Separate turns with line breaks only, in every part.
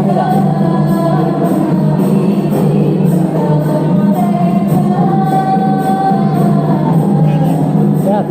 muda. Sehat.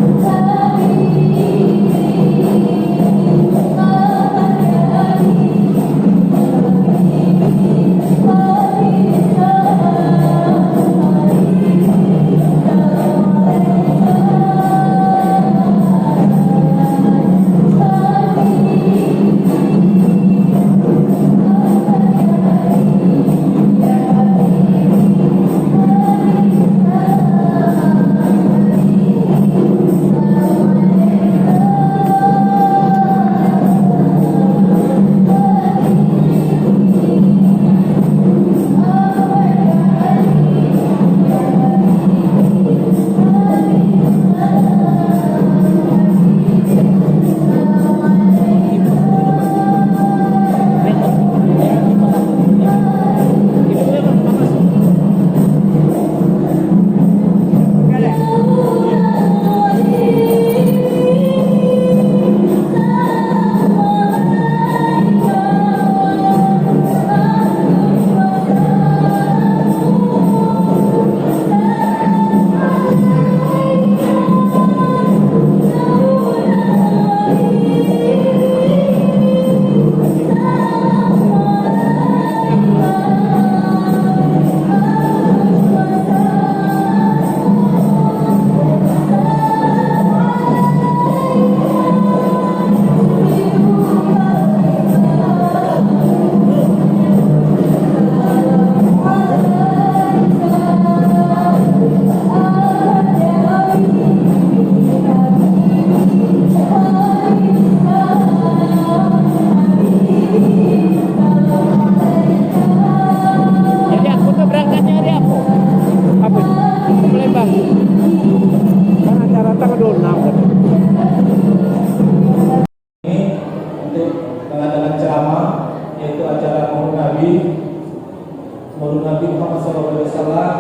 Maulid Nabi Muhammad SAW,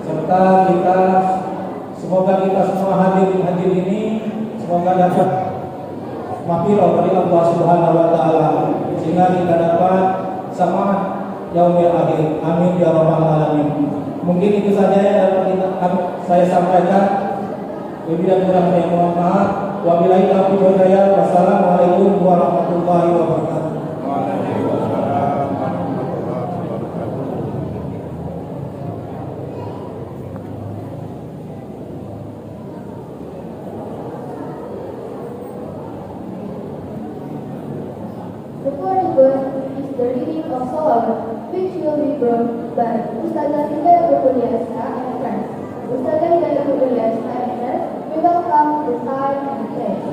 serta semoga kita semua hadir ini semoga dapat maghfirah dari Allah Subhanahu wa taala sehingga kita dapat sama yaumil akhir. Amin ya rabbal alamin. Mungkin itu saja yang dapat saya sampaikan. Lebih dan kurang saya mohon maaf. Wabillahi taufiq wal hidayah. Wassalamualaikum warahmatullahi wabarakatuh.
The following is the reading of Salawat, which will be brought by Ustazah Hidayah Kuliasa and friends. Ustazah Hidayah Kuliasa and friends, we welcome the time and place.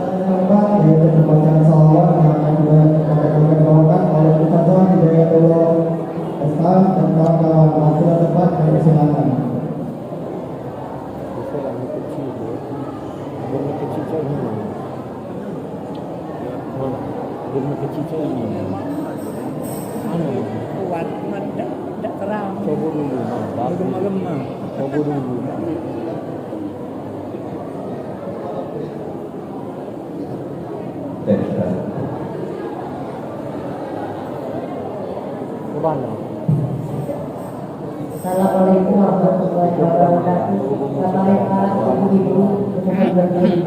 Tempat yaitu pembacaan salawat yang akan dibawakan oleh Ustazah Hidayatullah Islam dan kawan-kawan. Waktu tempat kami silakan.
Kuat, tidak terang. Coba dulu. Lemah. Coba dulu.
Assalamualaikum warahmatullahi wabarakatuh. Selamat malam ibu-ibu, teman-teman.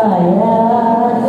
Ayat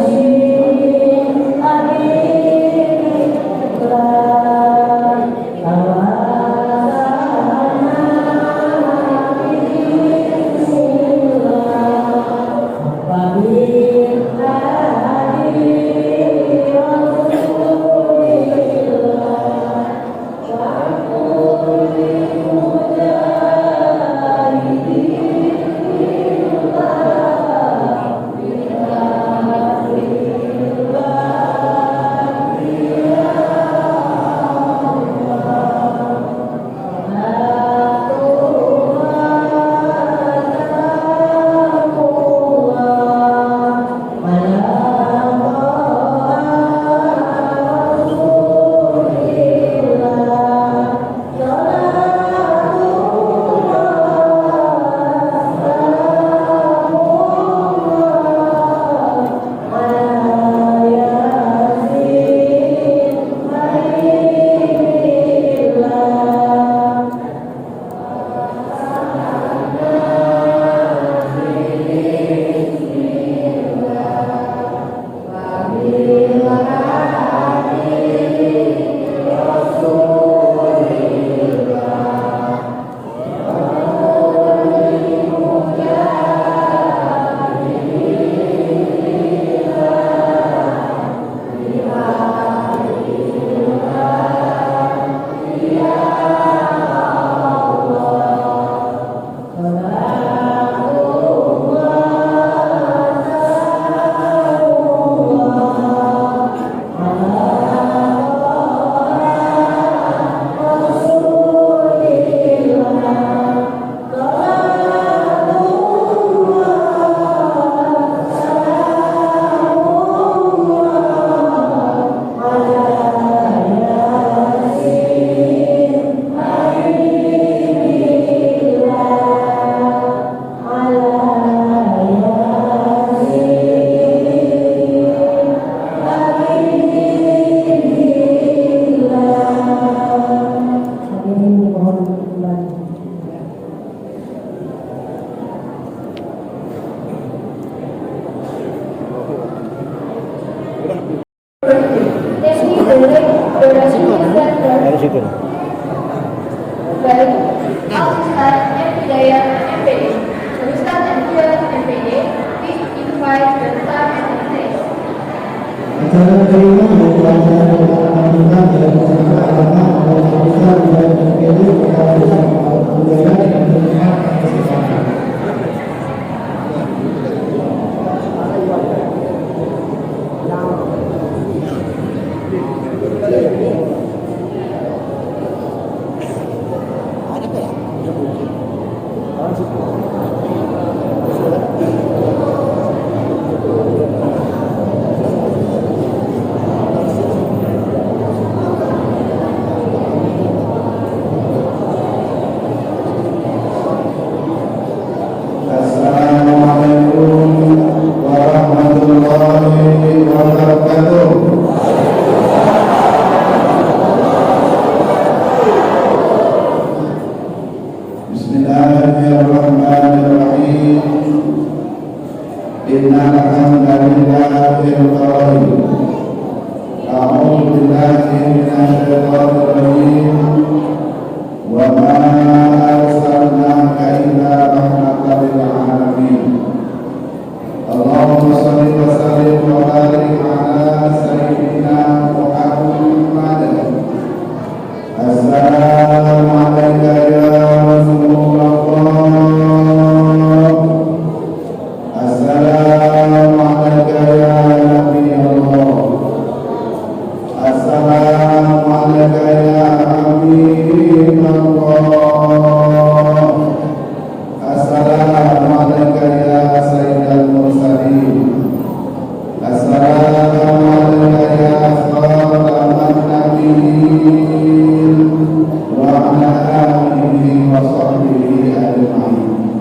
betul.
Baik, Al-Ustaz M. Hidayat MPD, Ustaz M. Hidayat MPD, please invite the staff and stage.
Acara kelima adalah acara pembentukan dan penerapan oleh Ustaz Hidayat MPD kepada Ustaz Al-Hidayat dan penerimaan kesempatan.
Assalamualaikum warahmatullahi wabarakatuh. Bismillahirrahmanirrahim. Innal hamdalillahi rabbil a'udzu billahi minasy syaithanir rajim. Wa ma arsalnaka illa rahmatan lil alamin. Allahumma shalli wa sallim wa barik ala sayyidina Muhammad. Assalamu alayka ya Rasulullah. Assalamu alayka ya Nabi Allah. Assalamu alayka ya Habib Allah. Assalamu alayka ya Sayyidul Mursalin. Assalamu alayka ya khataman nabiyyin wa ala alihi wa sahbihi ajma'in.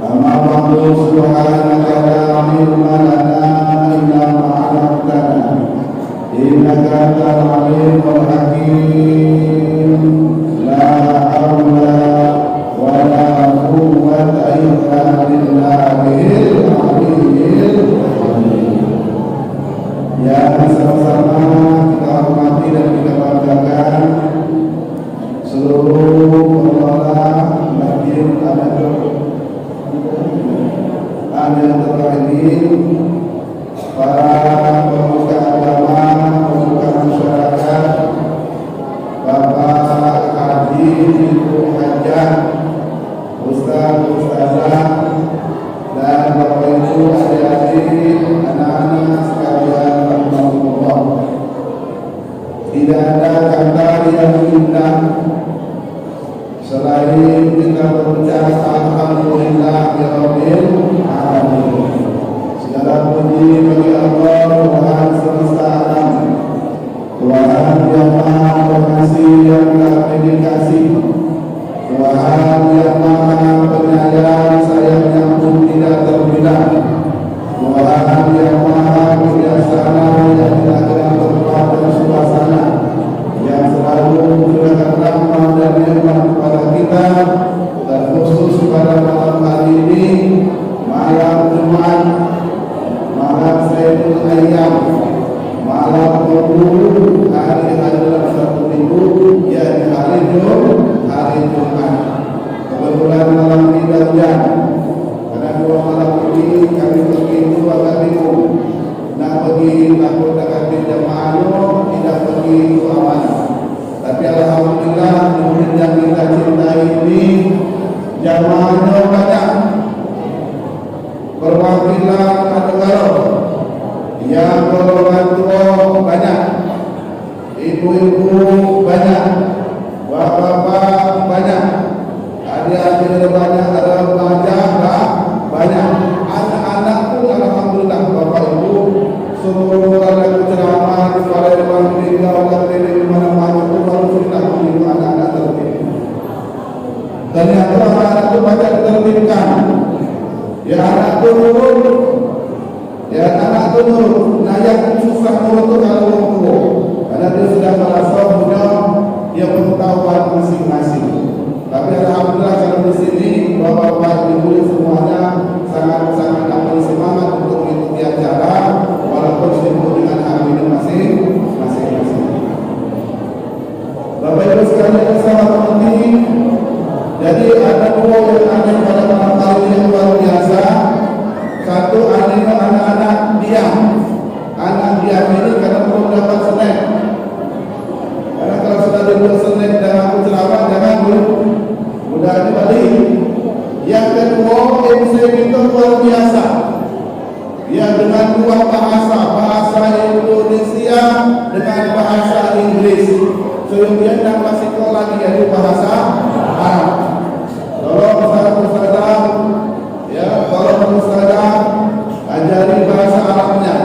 Amma ba'du, subhanaka la ilma lana illa ma 'allamtana innaka antal alimul hakim. La haula wa la quwwata illa billahil aliyyil azim. Yang sama-sama kita hormati dan kita banggakan seluruh pengelola Masjid An-Nahdlatul Ulama, para pemuka agama, pemuka masyarakat, Bapak Haji, Ibu Hajah, Ustaz, Ustazah, dan Bapak Ibu, adik-adik, anak-anak sekalian rahmatullah. Tidak ada kata yang indah selain kita berucap alhamdulillah ya rabbil alamin. Segala puji bagi Allah Tuhan semesta alam, Tuhan yang maha pengasih yang tak dedikasi, Tuhan yang maha penyayang sayangnya pun tidak terbilang, Tuhan yang maha bijaksana yang tidak kenal tempat dan suasana, yang selalu memberikan rahmat dan nikmat kepada kita, dan khusus pada malam hari ini, malam Jumat, malam Sayyidul Ayyam, malam 20 hari dalam satu minggu, yaitu hari Jumat. Kebetulan malam ini hujan, karena dua malam ini kami pergi dua kalimu, nak pergi takut dekat jamaah tidak pergi itu amanah. Tapi alhamdulillah murid yang kita cintai ini jamaahnya banyak, perwakilan negara yang golongan tua banyak, ibu-ibu banyak, bapak-bapak banyak, adik-adik banyak, ada pelajar banyak, anak-anak pun alhamdulillah bapak ibu semua ada ceramah di Palembang, di Jawa, di mana-mana itu baru cerita begitu anak-anak tertib. Ternyata anak-anak itu banyak ditertibkan. Ya anak itu nurut, ya anak itu nurut. Nah yang susah nurut itu kalau orang tua, karena dia sudah merasa punya dia pengetahuan masing-masing. Tapi alhamdulillah kalau di sini bapak-bapak ibu semuanya sangat-sangat amat semangat untuk mengikuti acara, walaupun sibuk dengan hal ini masing-masing. Bapak Bapak Ibu sekalian yang saya hormati, jadi ada dua yang aneh pada malam hari ini yang luar biasa. Satu, anehnya anak-anak diam. Anak diam ini karena belum dapat snack. Karena kalau sudah diberi snack dan aku ceramah, jangan mudah dibalik. Yang kedua, MC itu luar biasa. Ya, dengan dua bahasa Indonesia dengan bahasa Inggris. Kemudian yang masih lagi yaitu bahasa Arab. Tolong Ustaz, ya, tolong Ustaz ajari bahasa Arabnya.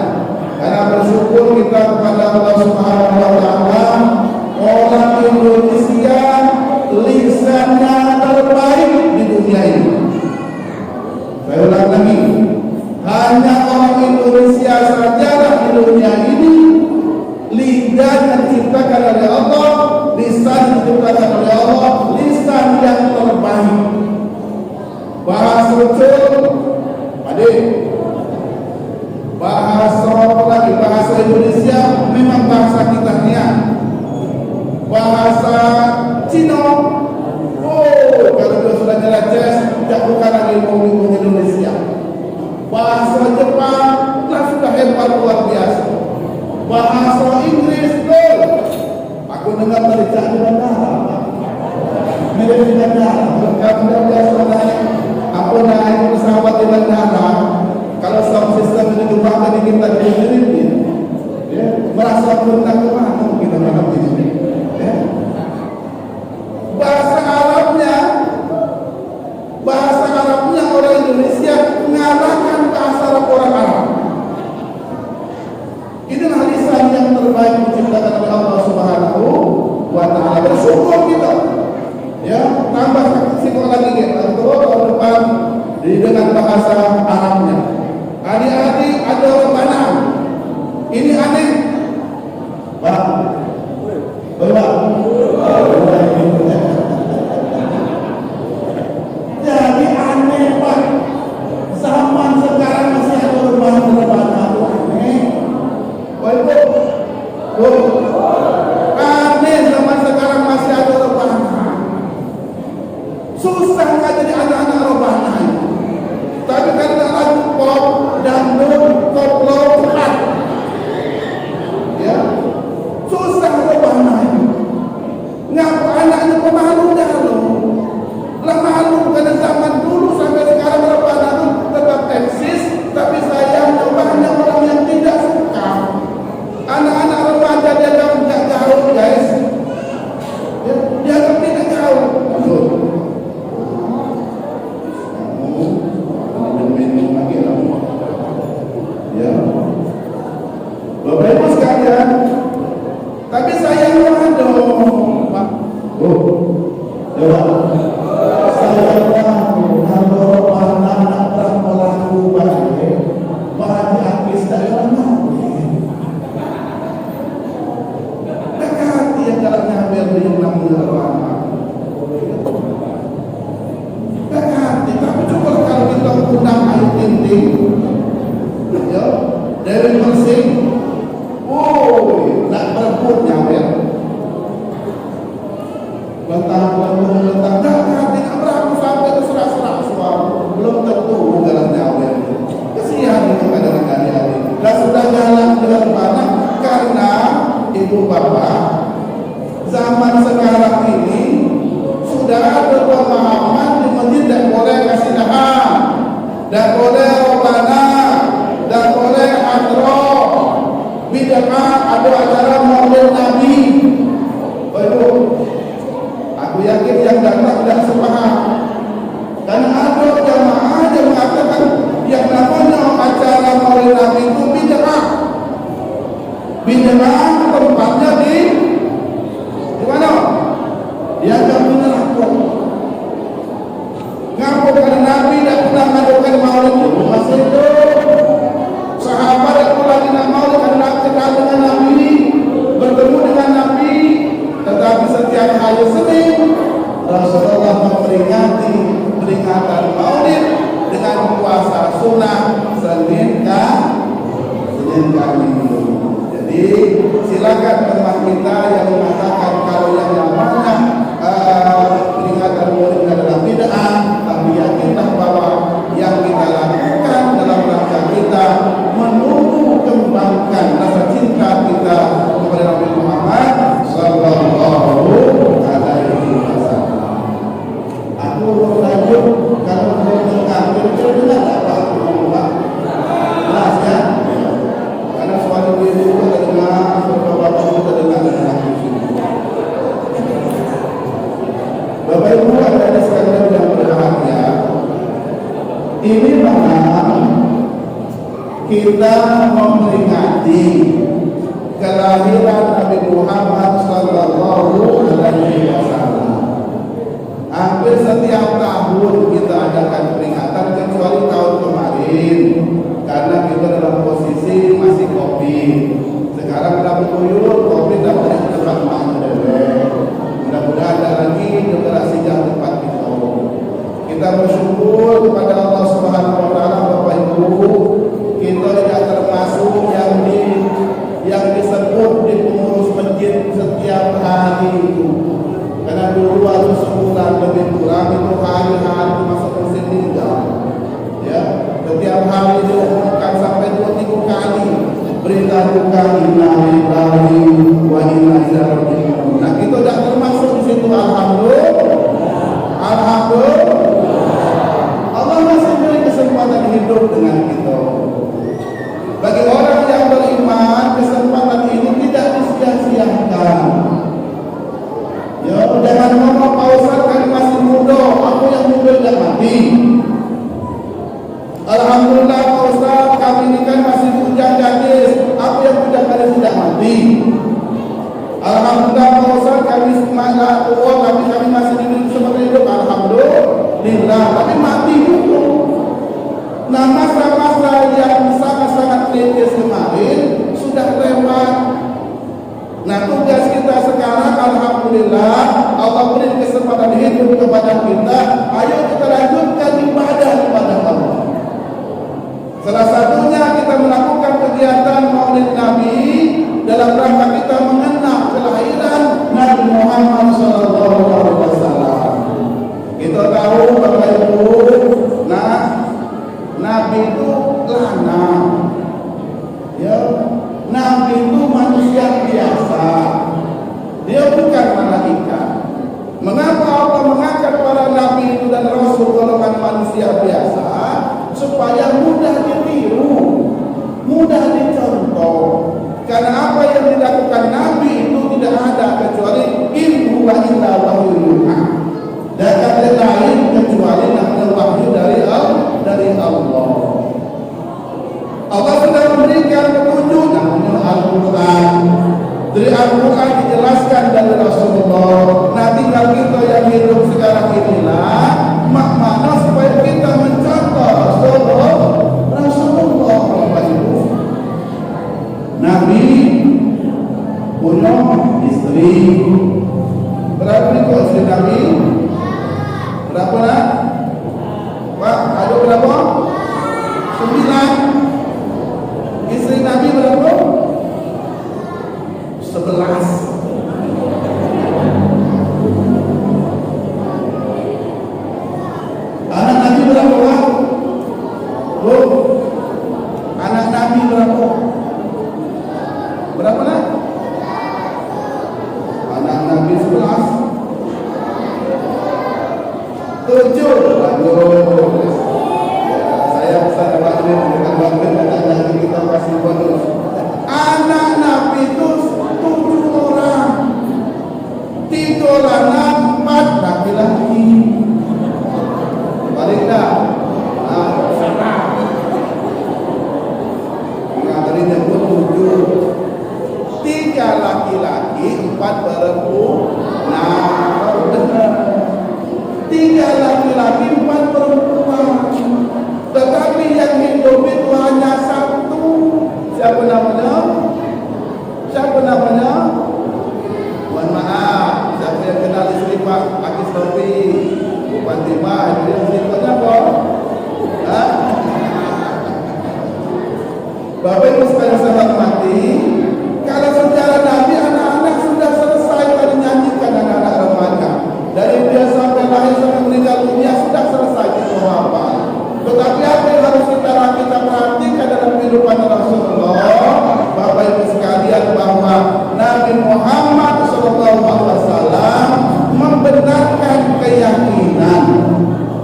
Karena bersyukur kita kepada Allah Subhanahu wa taala, orang Indonesia lisannya terbaik di dunia ini. Saya ulang lagi, hanya orang Indonesia sajalah di dunia ini lidah yang diciptakan oleh Allah, lisan yang diciptakan oleh Allah, lisan yang terbaik. Bahasa ucul, adik, bahasa apa lagi? Bahasa Indonesia memang bahasa kita niat. Bahasa Cina, oh kalau dia sudah nyeracas, tidak bukan lagi ngomong Indonesia. Bahasa Jepang, lah sudah hebat luar biasa. Bahasa Inggris, aku dengar dari Cak di bandara. Mirip di bandara. Kalau biasa naik, aku naik pesawat di bandara. Kalau sound system ini diubah tadi kita dikirim, ya, merasa berenang kemana kita malam ini. Ya. Bahasa Arabnya orang Indonesia mengalahkan bahasa Arab orang Arab. Inilah lisan yang terbaik diciptakan oleh Allah Subhanahu wa taala. Bersyukur kita. Ya, tambah sikap lagi kita. Tahun depan dengan bahasa Arabnya. Adik-adik ada orang Padang. Ini aneh. Pak. Pak. Jadi aneh, Pak. Zaman sekarang masih ada orang Padang. Aneh. Aneh zaman sekarang masih ada rebana. Susah kan jadi anak-anak rebana. Tapi karena lagu pop, dangdut, koplo, cepat, ya susah rebana. Ngapa anaknya pemalu dah lo? Lah malu karena zaman dulu sampai sekarang rebana itu tetap eksis, tapi sayangnya banyak orang yang tidak suka. Anak-anak remaja dia tidak jauh, guys. Ya, dia tidak jauh. Ya, Bapak Ibu sekalian, tapi sayangnya ada, Pak. Sayangnya kalau anak-anak melakukan banyak istilah yang namanya lama. Tapi coba kalau kita undang Ayu Ting-Ting, ya, Dewi Persik, nak berebut nyawer. Bentang, tidak berapa sampai ke serak-serak suara, belum tentu dalam nyawer. Kesian itu kadang-kadang hari. Dan sudah jalan dengan mana? Karena ibu bapak zaman sekarang ini sudah ada pemahaman di masjid tidak boleh kasih dahar, tidak boleh robana, tidak boleh hadro, bid'ah, ada acara maulid Nabi. Baru, aku yakin yang datang tidak sepaham. Dan ada jamaah yang mengatakan yang namanya acara maulid Nabi itu bid'ah. Bid'ah tempatnya di mana? Dia akan menerapkan. Ngaku karena Nabi tidak pernah melakukan maulid itu masih itu. Sahabat yang pernah tidak maulid karena kenal dengan Nabi, bertemu dengan Nabi, tetapi setiap hari Senin Rasulullah memperingati peringatan maulid dengan puasa sunnah Senin kami. Jadi Jadi silakan teman kita yang mengatakan kalau yang namanya peringatan Maulid adalah bid'ah, tapi yakinlah bahwa yang kita lakukan dalam rangka kita menumbuh kembangkan rasa cinta kita kepada Nabi Muhammad sallallahu alaihi wasallam. Aku lanjut kalau mau mengambil dengar apa aku ngomong, jelas ya? Karena suara itu terdengar, bapak-bapak itu terdengar di sini. Bapak Ibu ada sekalian yang berbahagia. Ini memang kita memperingati kelahiran Nabi Muhammad sallallahu alaihi wasallam. Hampir setiap tahun kita adakan peringatan kecuali tahun kemarin karena kita dalam posisi masih Covid. Sekarang kita beruyur Covid dan banyak tempat main. Mudah-mudahan ada lagi generasi yang tepat itu. Kita bersyukur kepada Allah Subhanahu wa taala Bapak Ibu, kita tidak termasuk yang disebut di pengurus masjid setiap hari itu. Karena dulu waktu sebulan lebih kurang itu hari-hari masuk musim tinggal. Ya, setiap hari diumumkan sampai 2-3 kali berita duka inna lillahi wa inna ilaihi raji'un. Nah, kita tidak termasuk di situ. Alhamdulillah. Allah masih beri kesempatan hidup dengan kita. Bagi orang yang beriman, kesempatan ini tidak disia-siakan. Ya, jangan ngomong Pak Ustaz kan masih muda, aku yang muda sudah mati. Alhamdulillah Pak Ustaz, kami ini kan masih bujang gadis, aku yang bujang gadis sudah mati. Alhamdulillah Pak Ustaz, kami semangat tua, kami masih diberi kesempatan hidup. Alhamdulillah, tapi mati dulu. Nah, masa-masa yang sangat-sangat kritis kemarin sudah lewat. Nah, tugas kita sekarang alhamdulillah Allah beri kesempatan hidup kepada kita. Ayo kita lanjutkan ibadah kepada Allah. Salah satunya kita melakukan kegiatan Maulid Nabi dalam rangka kita mengenang kelahiran Nabi Muhammad SAW. Kita tahu Bapak Ibu, nah Nabi itu lanang. Ya, Nabi itu manusia biasa. Dia bukan malaikat. Mengapa Allah mengangkat para nabi itu dan rasul golongan manusia biasa? Supaya mudah ditiru, mudah dicontoh. Karena apa yang dilakukan nabi itu tidak ada kecuali in huwa illa wahyun yuha. Dan kata lain kecuali namanya wahyu dari Allah. Allah sudah memberikan petunjuk namanya Al-Quran. Dari Al-Quran dijelaskan dari Rasulullah. Nah, tinggal kita yang hidup sekarang inilah makna supaya kita mencontoh Rasulullah. Nabi punya istri. Berapa nih kok istri Nabi? Berapa nak? Pak, ada berapa? 9. Istri Nabi berapa? 11. Anak Nabi berapa? Bu, anak Nabi berapa? Berapa nak? Anak Nabi 11. 7. Aduh. Saya bisa dapat ini dengan bangkit dan kita pasti bonus. Anak Nabi itu 7 orang. 3 lanang, 4 laki-laki. Balik dah. Sana. Nah, tadi nyebut 7. 3 laki-laki, 4 perempuan. Nah, benar. 3 laki-laki, 4 perempuan. Tetapi yang hidup itu hanya 1. Siapa namanya? Mohon maaf, siapa yang kenal istri Pak Akis Topi? Bupati Pak, itu yang istrinya apa? Bapak Ibu sekalian saya hormati,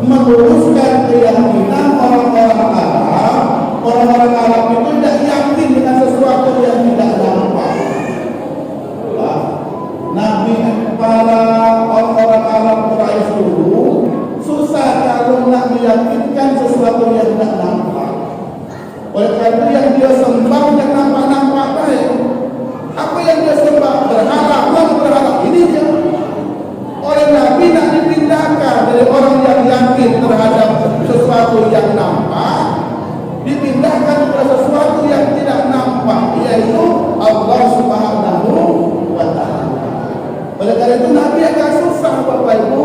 meluruskan keyakinan orang-orang Arab. Orang-orang Arab itu tidak yakin dengan sesuatu yang tidak nampak. Nabi para orang-orang Arab Quraisy dulu susah kalau nak meyakinkan sesuatu yang tidak nampak. Oleh karena itu yang dia sembah yang nampak-nampak baik. Apa yang dia sembah? Berharap ini dia. Oleh Nabi nak dipindahkan dari orang yang yakin terhadap sesuatu yang nampak, dipindahkan kepada sesuatu yang tidak nampak, yaitu Allah Subhanahu wa Ta'ala. Oleh karena itu Nabi agak susah Bapak Ibu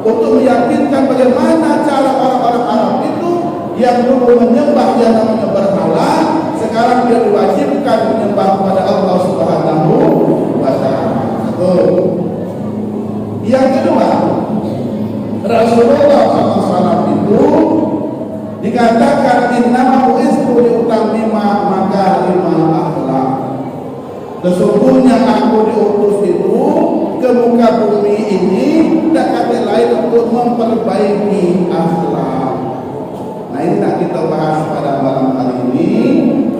untuk meyakinkan bagaimana cara orang-orang Arab itu yang dulu menyembah yang namanya berhala, sekarang dia diwajibkan menyembah kepada Allah Subhanahu wa Ta'ala. Yang kedua, Rasulullah SAW itu dikatakan innama bu'istu liutammima makarimal akhlak. Sesungguhnya aku diutus itu ke muka bumi ini tidak kata lain untuk memperbaiki akhlak. Nah ini nak kita bahas pada malam hari ini.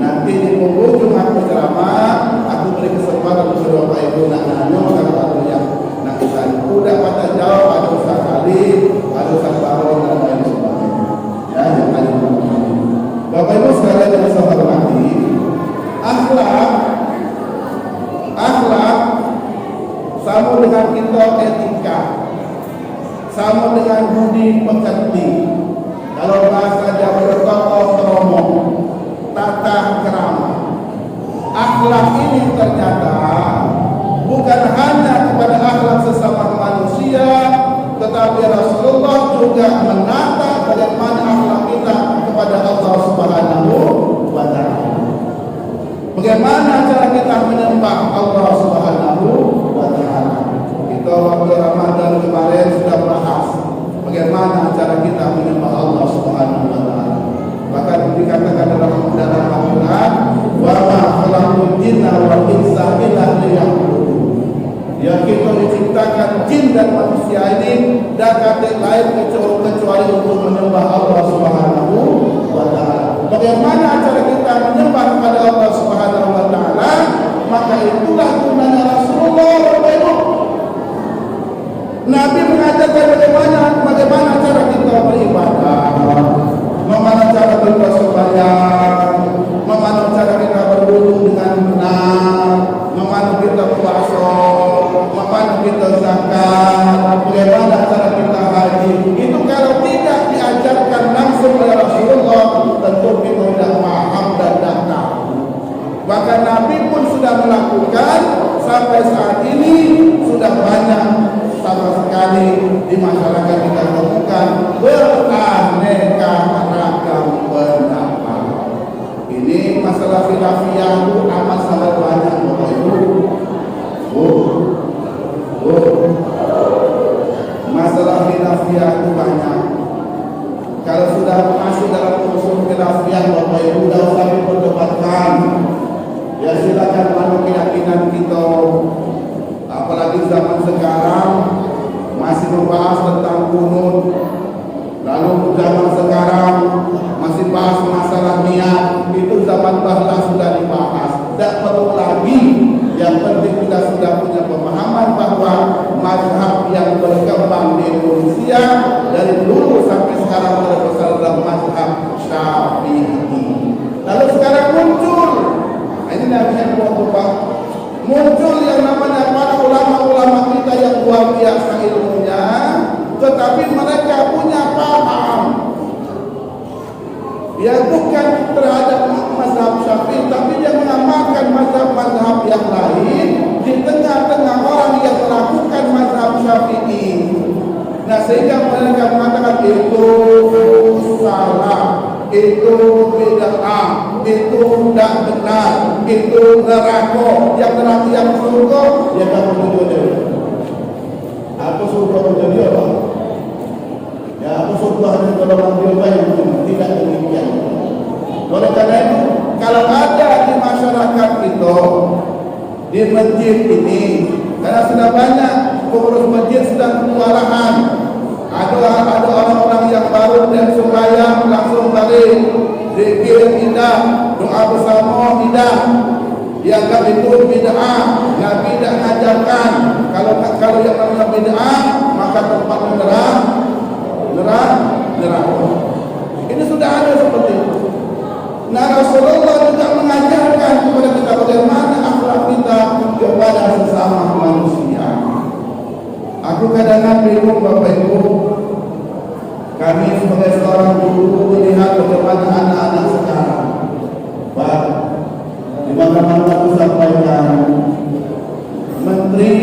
Nanti di penghujung aku ceramah, aku beri kesempatan untuk Bapak Ibu nak nanya kalau yang nak kita udah pada jawab, ada Ustaz Khalid, ada Ustaz Baron dan lain sebagainya. Ya, yang tadi Bapak Ibu sekalian yang saya hormati, akhlak sama dengan kita etika, sama dengan budi pekerti. Kalau bahasa Jawa tokoh kromo, tata krama. Akhlak ini ternyata bukan hanya kepada akhlak sesama manusia, tetapi Rasulullah juga menata bagaimana akhlak kita kepada Allah Subhanahu wa Ta'ala. Bagaimana cara kita menyembah Allah Subhanahu wa Ta'ala. Kita waktu Ramadan kemarin sudah bahas bagaimana cara kita menyembah Allah Subhanahu wa Ta'ala. Bahkan dikatakan dalam Al-Quran, wa ma khalaqul jinna wal insa illa liya'budun. Ya, kita diciptakan jin dan manusia ini tidak lain kecuali untuk menyembah Allah Subhanahu wa Ta'ala. Bagaimana cara kita menyembah kepada Allah Subhanahu wa Ta'ala? Maka itulah gunanya Rasulullah. Nabi mengajarkan bagaimana cara kita beribadah, bagaimana cara kita sembahyang, bagaimana cara kita berwudu dengan benar, bagaimana kita puasa, bagaimana kita zakat, bagaimana cara kita haji. Itu kalau tidak diajarkan langsung oleh Rasulullah, tentu kita tidak paham dan tidak tahu. Bahkan Nabi pun sudah melakukan sampai saat ini sudah banyak sama sekali di masyarakat kita temukan beraneka ragam pendapat. Ini masalah khilafiyah itu amat sangat banyak Bapak Ibu. Masalah khilafiyah itu banyak. Kalau sudah masuk dalam unsur khilafiyah Bapak Ibu tidak usah diperdebatkan. Ya silakan manut keyakinan kita. Apalagi zaman sekarang masih membahas tentang kunut. Lalu zaman sekarang masih bahas masalah niat. Itu zaman bahla sudah dibahas. Tidak perlu lagi. Yang penting kita sudah punya pemahaman bahwa mazhab yang berkembang di Indonesia dari dulu sampai sekarang terbesar adalah mazhab Syafi'i. Lalu sekarang muncul, ini namanya muncul yang namanya para ulama-ulama kita yang luar biasa ilmunya, tetapi mereka punya paham. Ya bukan terhadap mazhab Syafi'i, tapi dia mengamalkan mazhab-mazhab yang lain di tengah-tengah orang yang melakukan mazhab Syafi'i. Nah sehingga mereka mengatakan itu salah, itu bid'ah, itu tidak benar, itu neraka, yang neraka yang surga, ya kamu tujuh. Aku surga menjadi apa? Ya aku surga hanya kalau dia baik, tidak demikian. Oleh karena itu, kalau ada di masyarakat kita, di masjid ini, karena sudah banyak pengurus masjid sedang kewalahan, ada orang-orang yang Bid'ah itu bid'ah, Nabi tidak mengajarkan. Kalau yang namanya bid'ah, maka tempatnya neraka. Ini sudah ada seperti itu. Nah, Rasulullah juga mengajarkan kepada kita bagaimana akhlak kita kepada sesama manusia. Aku kadang-kadang bingung Bapak Ibu, kami sebagai seorang guru melihat bagaimana anak-anak sekarang. Pak, di mana-mana aku sampaikan, Menteri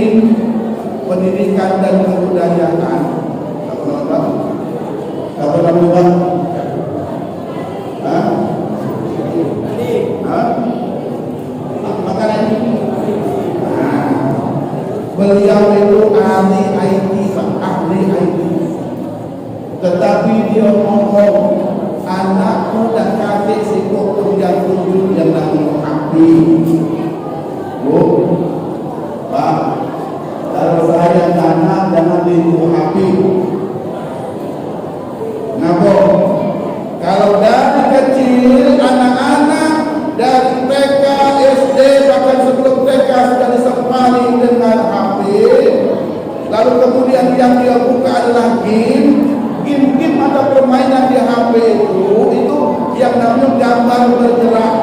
Pendidikan dan Kebudayaan, apa namanya? Beliau itu ahli IT, ahli IT. Tetapi dia ngomong, anakku dan kakek sikapku yang tujuh yang namanya api. Bu, Pak, kalau saya anak jangan dibunuh api. Kenapa? Kalau dari kecil anak-anak dari TK, SD, bahkan sebelum TK sudah disempali dengan HP, lalu kemudian yang dia buka adalah game atau permainan di HP itu yang namanya gambar bergerak.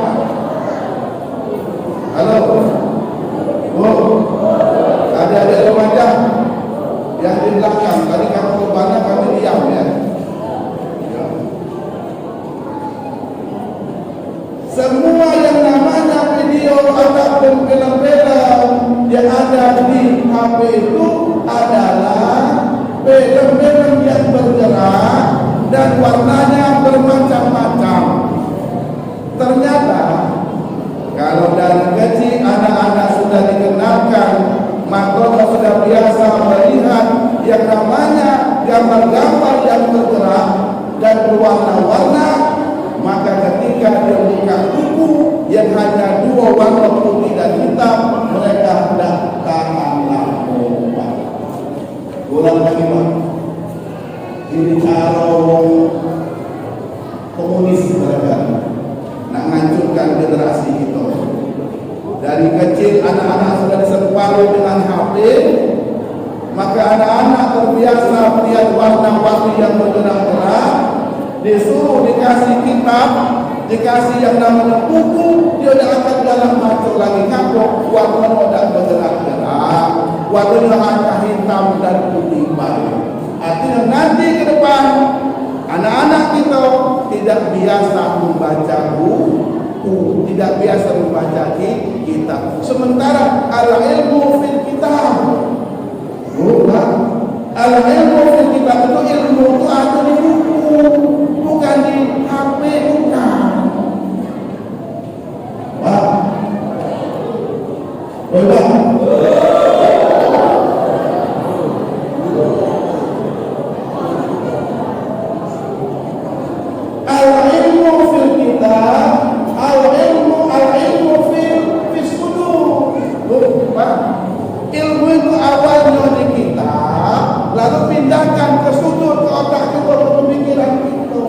Halo, ada remaja yang di belakang. Tadi kamu kemana? Kami diam ya. Semua yang namanya video ataupun film-film yang ada di HP itu adalah film-film yang bergerak dan warnanya bermacam-macam. Ternyata kalau dari kecil anak-anak sudah dikenalkan, maka sudah biasa melihat yang namanya gambar-gambar yang bergerak dan berwarna-warna, maka ketika dia buka buku yang hanya dua warna putih dan hitam, mereka hendak tahan narkoba. Ulang lagi Pak, ini cara komunis mereka nak menghancurkan generasi kita. Dari kecil anak-anak sudah disempalu dengan HP, maka anak-anak terbiasa melihat warna-warni yang bergerak-gerak. Disuruh dikasih kitab, dikasih yang namanya buku, dia dah akan dalam macam lagi kapok, warna dah bergerak-gerak, warna hanya hitam dan putih baru. Artinya nanti ke depan anak-anak kita tidak biasa membaca buku, tidak biasa membaca kitab. Sementara al-ilmu fil kitab, al-ilmu fil kitab itu ilmu itu ada di buku, bukan di HP, bukan. Wah, al-ilmu fil kitab, al-ilmu fil sudur. Ilmu itu awalnya di kitab, lalu pindahkan ke sudut, ke otak kita, ke pemikiran kita.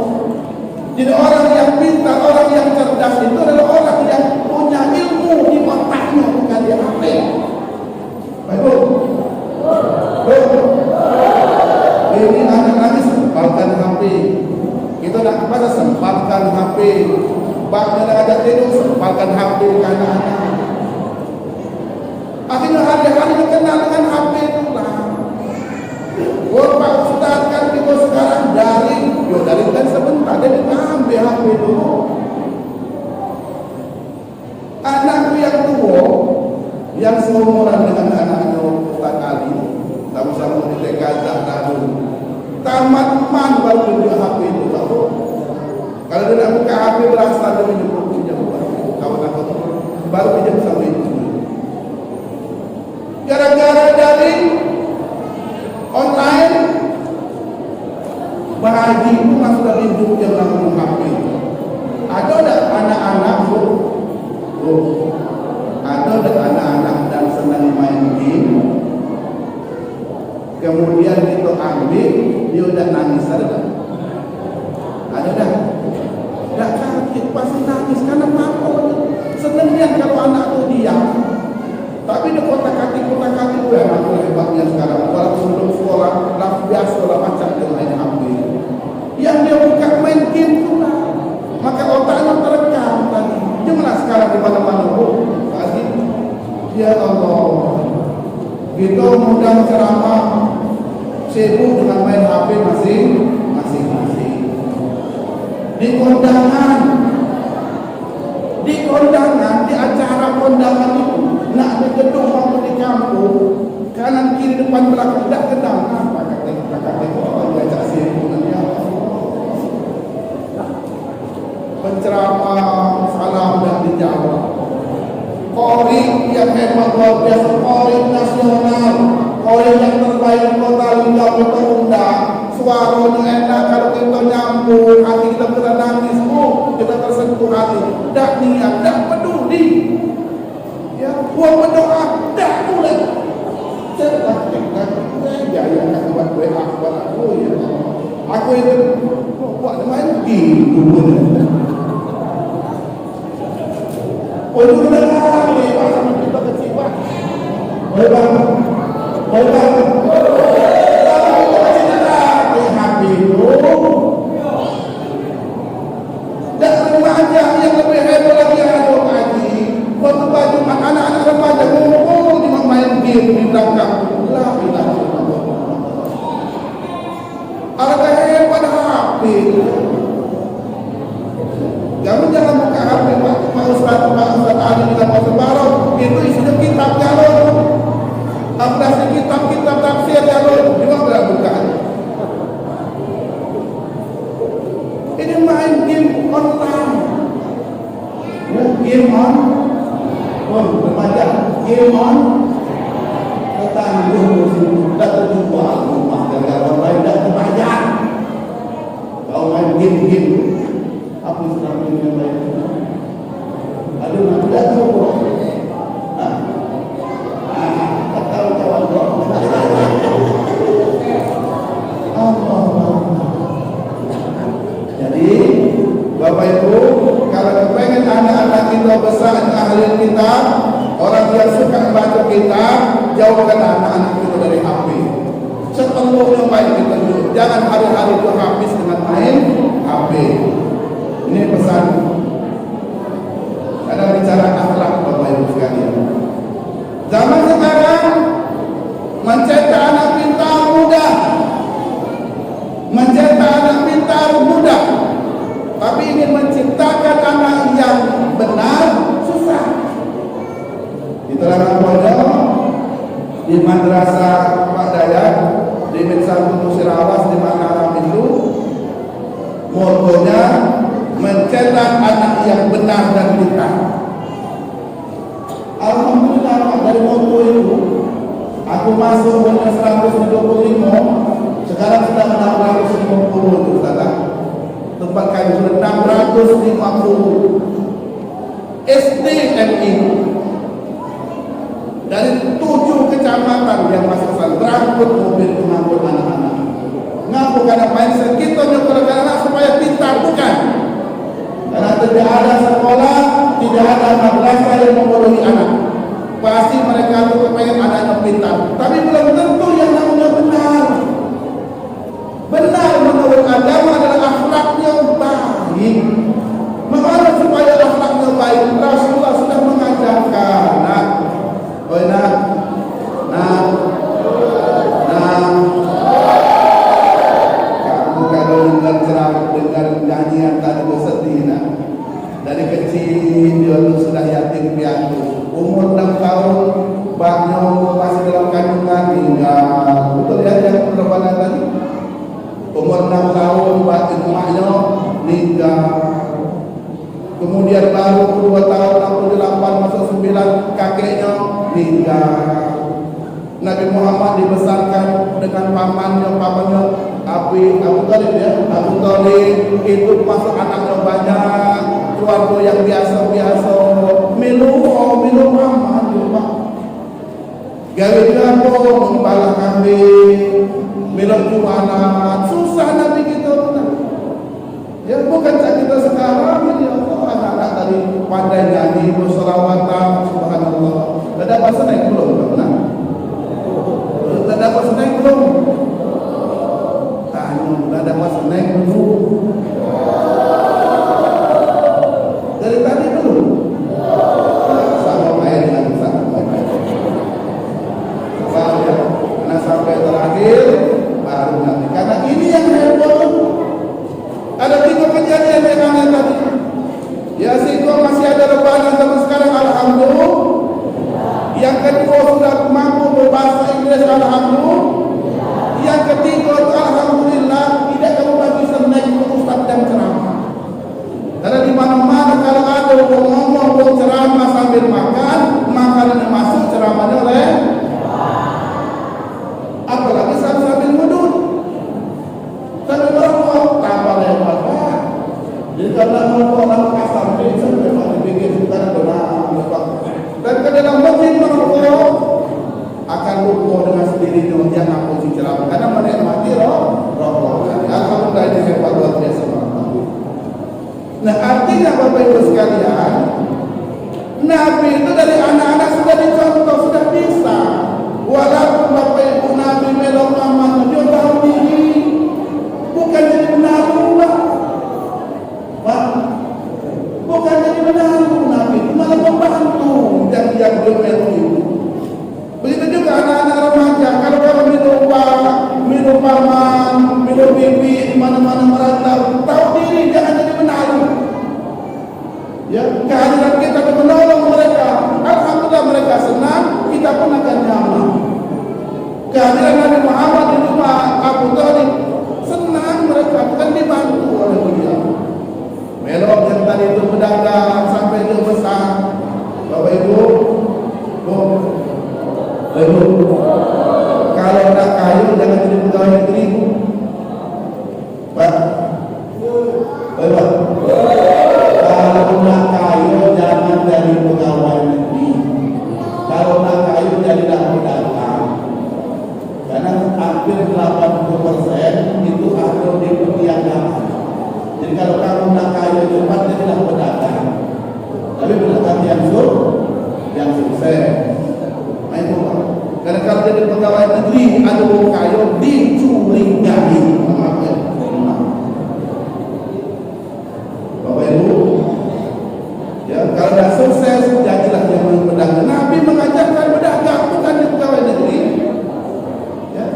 Jadi orang yang pintar, orang yang cerdas itu adalah orang yang punya ilmu di otaknya, bukan di HP. Baik Bu, ini anak-anak sempatkan HP. Kita nak kepada sempatkan HP. Baknya nak ada tidur, sempatkan HP ke anak-anak. Akhirnya hari-hari kenal dengan HP itu lah. Pak Ustaz kan kita sekarang daring, daring kan sebentar, dia ambil HP dulu. Anakku yang tua, yang seumuran dengan anaknya Ustaz Ali, sama-sama di Gaza dahulu, tamat man baru tunjuk HP itu tahu. Kalau dia nak buka HP berasa dia pinjam kawan aku baru pinjam sama itu. Gara-gara daring online, bahaji itu masuk dari hidup yang namanya HP. Ada tak anak-anak ada tak anak-anak dan senang main game, kemudian kita ambil, dia udah nangis, ada tak? Ada tak? Tak sakit, pasti nangis karena apa? Senangnya kalau anak tu diam. itu yang aku hebatnya sekarang. Kalau sebelum sekolah, biasa lah macam dia main HP. Yang dia buka main game tu lah. Maka otaknya terekam tadi. Janganlah sekarang di mana-mana. Oh, Aziz. Ya Allah. Kita mudah ceramah, sibuk dengan main HP masing-masing. Di kondangan, di acara kondangan itu, nak di gedung maupun di kampung, kanan kiri depan belakang tidak kenal apa kata orang diajak sibuk nanti apa. Penceramah salah dan dijawab. Kori yang hebat luar biasa, kori nasional, kori yang terbaik kota Lingga Kota Undang. Suaranya enak, kalau kita nyambung, hati kita bisa nangis, kita tersentuh hati. Tak niat, tak peduli. Ya, buat berdoa, tak boleh. Cerdas kita, saya akan buat WA kepada aku ya. Aku itu buat main gitu pun. Oh itu benar, lepas sama kita kecil pak. Lepas. Hati itu. Dan remaja yang lebih hebat lagi yang ada lagi. Waktu baju anak-anak remaja ngumpul di main game di belakang. La ilaha illallah. Ada hebat HP. Jangan buka HP Pak Ustaz Ali dengan Pak Barok. Itu isinya kitab jalur. Apalagi kitab-kitab tafsir jalur. Juga tidak buka. Ini main game online. Game on. Remaja. Game on. Ketangguh sudah terjumpa rumah dengan orang lain tidak terbayar. Kalau main game. Apa sedang yang lain? Aduh, nak tidak tahu kok. Tak tahu kawan kok. Jadi, Bapak Ibu, kalau pengen anak-anak kita besar ahli kitab, orang yang suka baca kitab, jauhkan anak-anak kita dari HP. Sepenuhnya baik kita dulu. Jangan hari-hari itu habis dengan main HP. Ini pesan. Ada bicara akhlak Bapak Ibu sekalian. Zaman sekarang mencetak anak pintar mudah. Mencetak anak pintar mudah. Tapi ingin menciptakan anak yang benar susah. Di Telangan Pondok, di Madrasah Pak Dayat, di Mensal Musirawas di Mataram itu, motonya mencetak anak yang benar dan pintar. Alhamdulillah dari moto itu aku masuk dengan 125, sekarang sudah 650 itu saudara. Tempat kami sudah 650 SDMI dari 7 kecamatan yang masuk sana berangkut mobil pengangkut anak-anak. Ngaku karena mindset kita menyekolahkan anak supaya pintar, bukan? Karena tidak ada sekolah, tidak ada madrasah yang membodohi anak. Pasti mereka itu pengen anaknya pintar, tapi belum tentu yang namanya benar. Benar menurut agama adalah akhlaknya baik. Mengapa supaya akhlaknya baik? Rasulullah sudah mengajarkan. Kamu kalau dengar ceramah, dengar nyanyian tadi bersedih nak. Dari kecil dia sudah yatim piatu. Umur 6 tahun, baknya masih dalam kandungan tinggal. Betul ya yang perempuan tadi? Umur 6 tahun, batin emaknya meninggal. Kemudian baru 2 tahun, 68 masuk 9, kakeknya meninggal. Nabi Muhammad dibesarkan dengan pamannya Abu Thalib ya. Abu Thalib itu masuk anaknya banyak, keluarga yang biasa-biasa, minum Muhammad Pak. Gawe apa membalah kambing, minum jualan, susah Nabi kita benar. Ya bukan kita sekarang ya Allah, anak-anak tadi pandai nyanyi, berselawatan, subhanallah. Ada bahasa naik belum benar? snack belum? Tanya, udah dapat snack belum? Dari tadi belum? Sama kayak dengan sana. Sabar ya, karena sampai terakhir baru nanti. Karena ini yang heboh. Ada 3 kejadian yang aneh tadi. Ya situ masih ada rebahan sampai sekarang, alhamdulillah. Yang kedua sudah mampu berbahasa Inggris, alhamdulillah. Yang ketiga, alhamdulillah, tidak kamu bagi snack untuk ustaz dan ceramah. Karena di mana-mana kalau ada ngomong ceramah sambil makan, makanan yang masuk ceramahnya oleh, apalagi sambil ngudut, sambil merokok, tambah lewat. Jadi karena orang kasar itu memang dibikin bukan benar. Dan ke dalam masjid merokok akan lupa dengan sendirinya dia ngaku ceramah karena menikmati rokok. Alhamdulillah ini hebat luar biasa. Nah artinya Bapak Ibu sekalian, Nabi itu dari anak-anak sudah dicontoh, sudah bisa. Walaupun Bapak Ibu Nabi melok aman, dia tahu diri, bukan jadi menaruh, Pak. Bukan jadi menaruh Nabi, malah membantu yang belum itu. Begitu juga anak-anak remaja, kalau kamu minum paman, minum bibi, mana-mana merantau, tahu diri, jangan jadi menaruh. Ya, kehadiran kita menolong mereka. Alhamdulillah mereka senang, kita pun akan nyaman. Kehadiran Nabi Muhammad di rumah Abu Thalib, senang mereka, bukan dibantu oleh beliau. Melok yang tadi itu pedagang sampai dia besar. Bapak Ibu, kalau nak kayu jangan jadi pegawai negeri. Pak, Bapak. Kalau nak kayu jangan jadi pegawai negeri. Kalau nak kayu jadilah pedagang. Karena hampir 80% itu ada di perniagaan. Jadi kalau kamu nak kayu cepat jadilah pedagang. Tapi pedagang yang sukses. Main Pak. Karena kalau jadi pegawai negeri ada orang kayu dicurigai. Bapak Ibu, ya kalau dah sukses jadilah yang pedagang. Nabi mengajarkan pedagang bukan di pegawai negeri. Ya.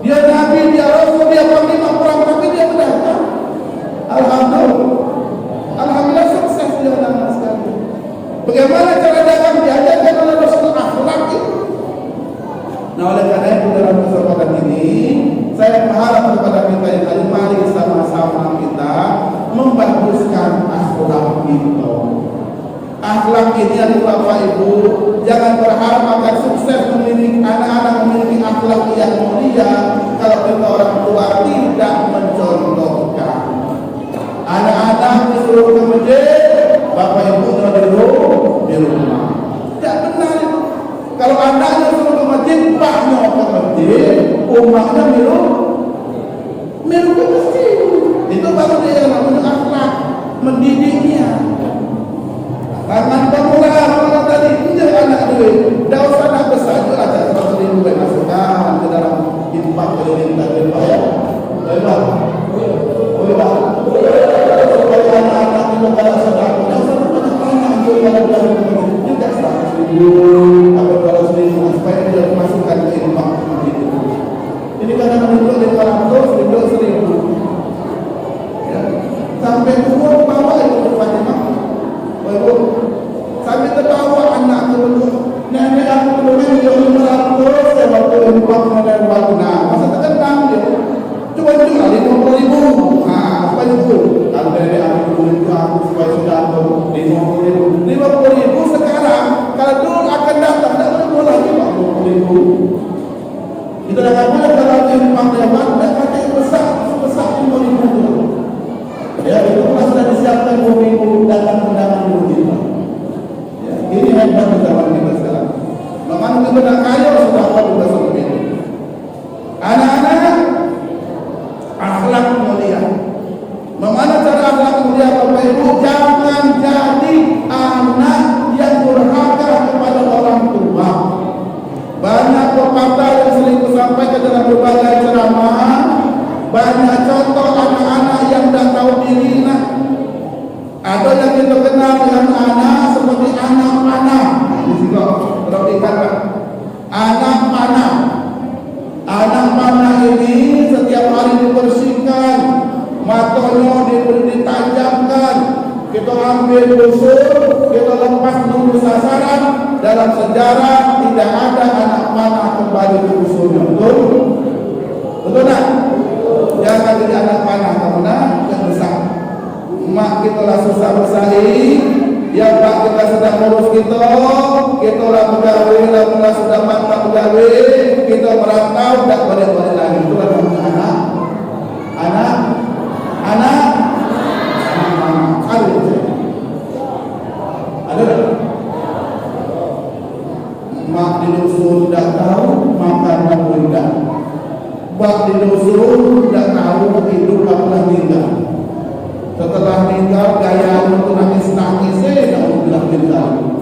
Dia Nabi, dia Rasul, dia panglima perang, tapi dia pedagang. Alhamdulillah sukses dia dalam sekali. Bagaimana cara dagang diajarkan oleh Rasul akhlak itu. Nah oleh karena itu dalam kesempatan ini saya mengharap kepada kita yang tadi, mari sama-sama kita membaguskan akhlak kita. Akhlak ini adalah Bapak Ibu, jangan berharap akan sukses memiliki anak-anak memiliki akhlak yang mulia kalau kita orang tua tidak mencontohkan. Anak-anak disuruh ke masjid, Bapak Ibu di rumah. Tidak benar itu. Kalau anaknya suruh ke masjid, paknya ke masjid, umatnya milu ke masjid. Itu baru dia namanya akhlak, mendidiknya. Tangan pemula orang tadi, ini anak duit. Dah usah nak besar juga ada 100.000 yang masukkan ke dalam infak keliling tadi ya. Baik. Supaya anak-anak itu kalau sedang, dah usah banyak untuk kalau juga 100.000 atau 200.000 supaya dia masukkan ke infak itu. Ini kadang menunjuk 500, menunjuk 1.000. Ya. Sampai umur bawa itu depannya. Baru sampai terbawa anak itu nenek aku dulu dia 500 saya waktu infak modal bangunan masa terkenang dia coba jual 50.000. Apa itu kalau nenek aku dulu itu aku supaya sudah 50.000 sekarang kalau dulu akan datang tidak boleh lagi 50.000. Kita dah boleh kalau infak lewat dan kata besar 50.000 ya itu pun sudah disiapkan 2 minggu datang undangan dulu kita. Ya, ini hebat di zaman kita sekarang. Memang kita dah kaya sudah tahu sudah seperti itu. Anak-anak akhlak mulia. Bagaimana cara akhlak mulia Bapak Ibu? Jangan jadi anak yang durhaka kepada orang tua. Banyak pepatah yang sering disampaikan dibersihkan, matanya ditajamkan, kita ambil usul, kita lepas nunggu sasaran. Dalam sejarah tidak ada anak panah kembali ke usulnya. Betul? Betul tak? Jangan jadi anak panah karena yang besar. Mak kita lah susah bersaing, yang pak kita sedang ngurus kita lah pegawai, lah sudah mantap pegawai, kita merantau, tak balik-balik lagi. Itulah namanya anak ada tak? Mak di dusun tidak tahu makan dan berindah. Bak di dusun tidak tahu hidup apalah tinggal. Setelah tinggal gaya untuk nangis-nangis tidak mau bilang tinggal.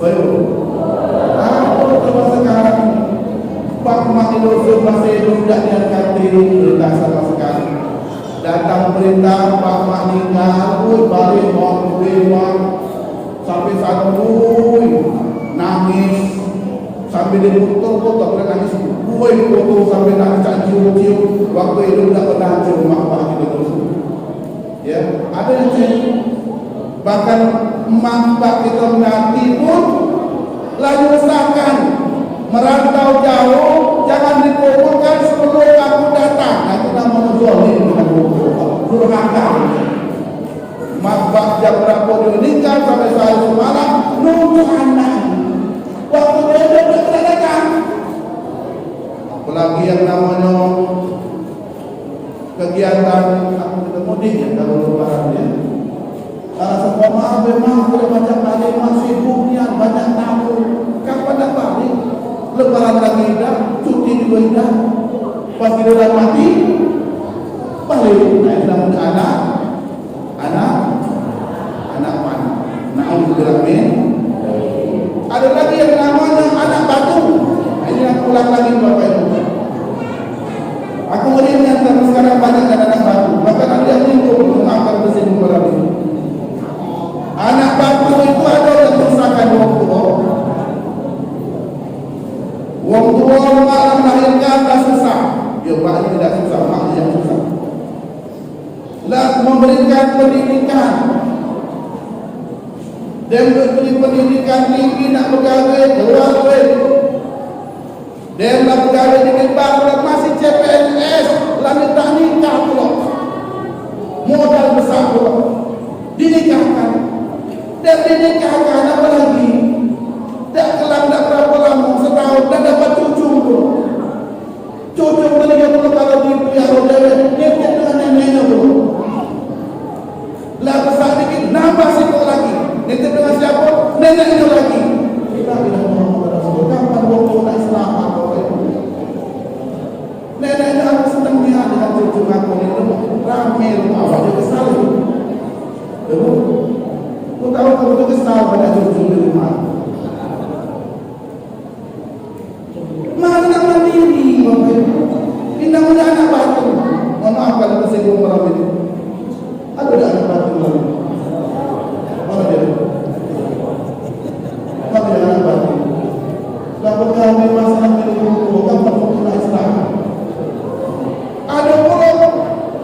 Ayo. Coba sekarang Pak mak di dusun masih hidup tidak diangkati perintah sama sekali. Datang perintah Pak mak tinggal, balik mau sampai satu nangis sampai diputul-putul nangis putul sampai nangis cium-cium waktu itu tidak pernah cium mak kita terus ya ada yang cium bahkan mak kita mati pun lalu usahakan merantau jauh jangan dikumpulkan sebelum aku datang. Nah, itu namanya zalim durhaka. Mak jam berapa meninggal sampai saya semalam nunggu anak. Waktu dia sudah datang. Apalagi yang namanya kegiatan aku kita mudik ya kalau lebaran ya. Karena semua memang sudah banyak kali masih sibuknya banyak tamu. Kapan dah balik? Lebaran lagi dah, cuti juga dah. Pas dia mati, balik. Nah, itu namanya anak panah. Na'udzubillamin. Ada lagi yang namanya anak batu. Ini yang ulang lagi Bapak Ibu. Aku melihat sekarang banyak anak batu. Bahkan ada yang minggu mengakan bersih berapa. Anak batu itu ada yang merusakan wong tua. Wong tua malam melahirkan dah susah. Ya Pak tidak susah, mak yang susah. Lah memberikan pendidikan. Dan beri pendidikan tinggi nak pegawai keluar duit. Dan nak pegawai di Kepala masih CPNS lah minta nikah pula. Modal besar pula. Dinikahkan. Dan dinikahkan apa lagi? Tak kelam tak berapa lama setahun dan dapat cucu pula. Cucu pula dia pula kalau dipelihara dia dengan neneknya pula. Lah besar dikit nambah sikit lagi. Nanti dengan siapa? Neneknya lagi. Kita bilang Muhammad Rasul. Kapan waktu nak Islam atau neneknya aku senang lihat dengan cucu aku ini ramai rumah awak dia kesal. Kau tahu kamu tu kesal pada cucu di rumah. Mana mandiri Bapak Ibu? Ini namanya anak batu. Mohon maaf kalau tersinggung malam ini. Ada tak anak batu malam ini? Mana dia? Mana dia anak batu? Kalau kami masalah milik hukum, kamu perlu Islam. Ada pula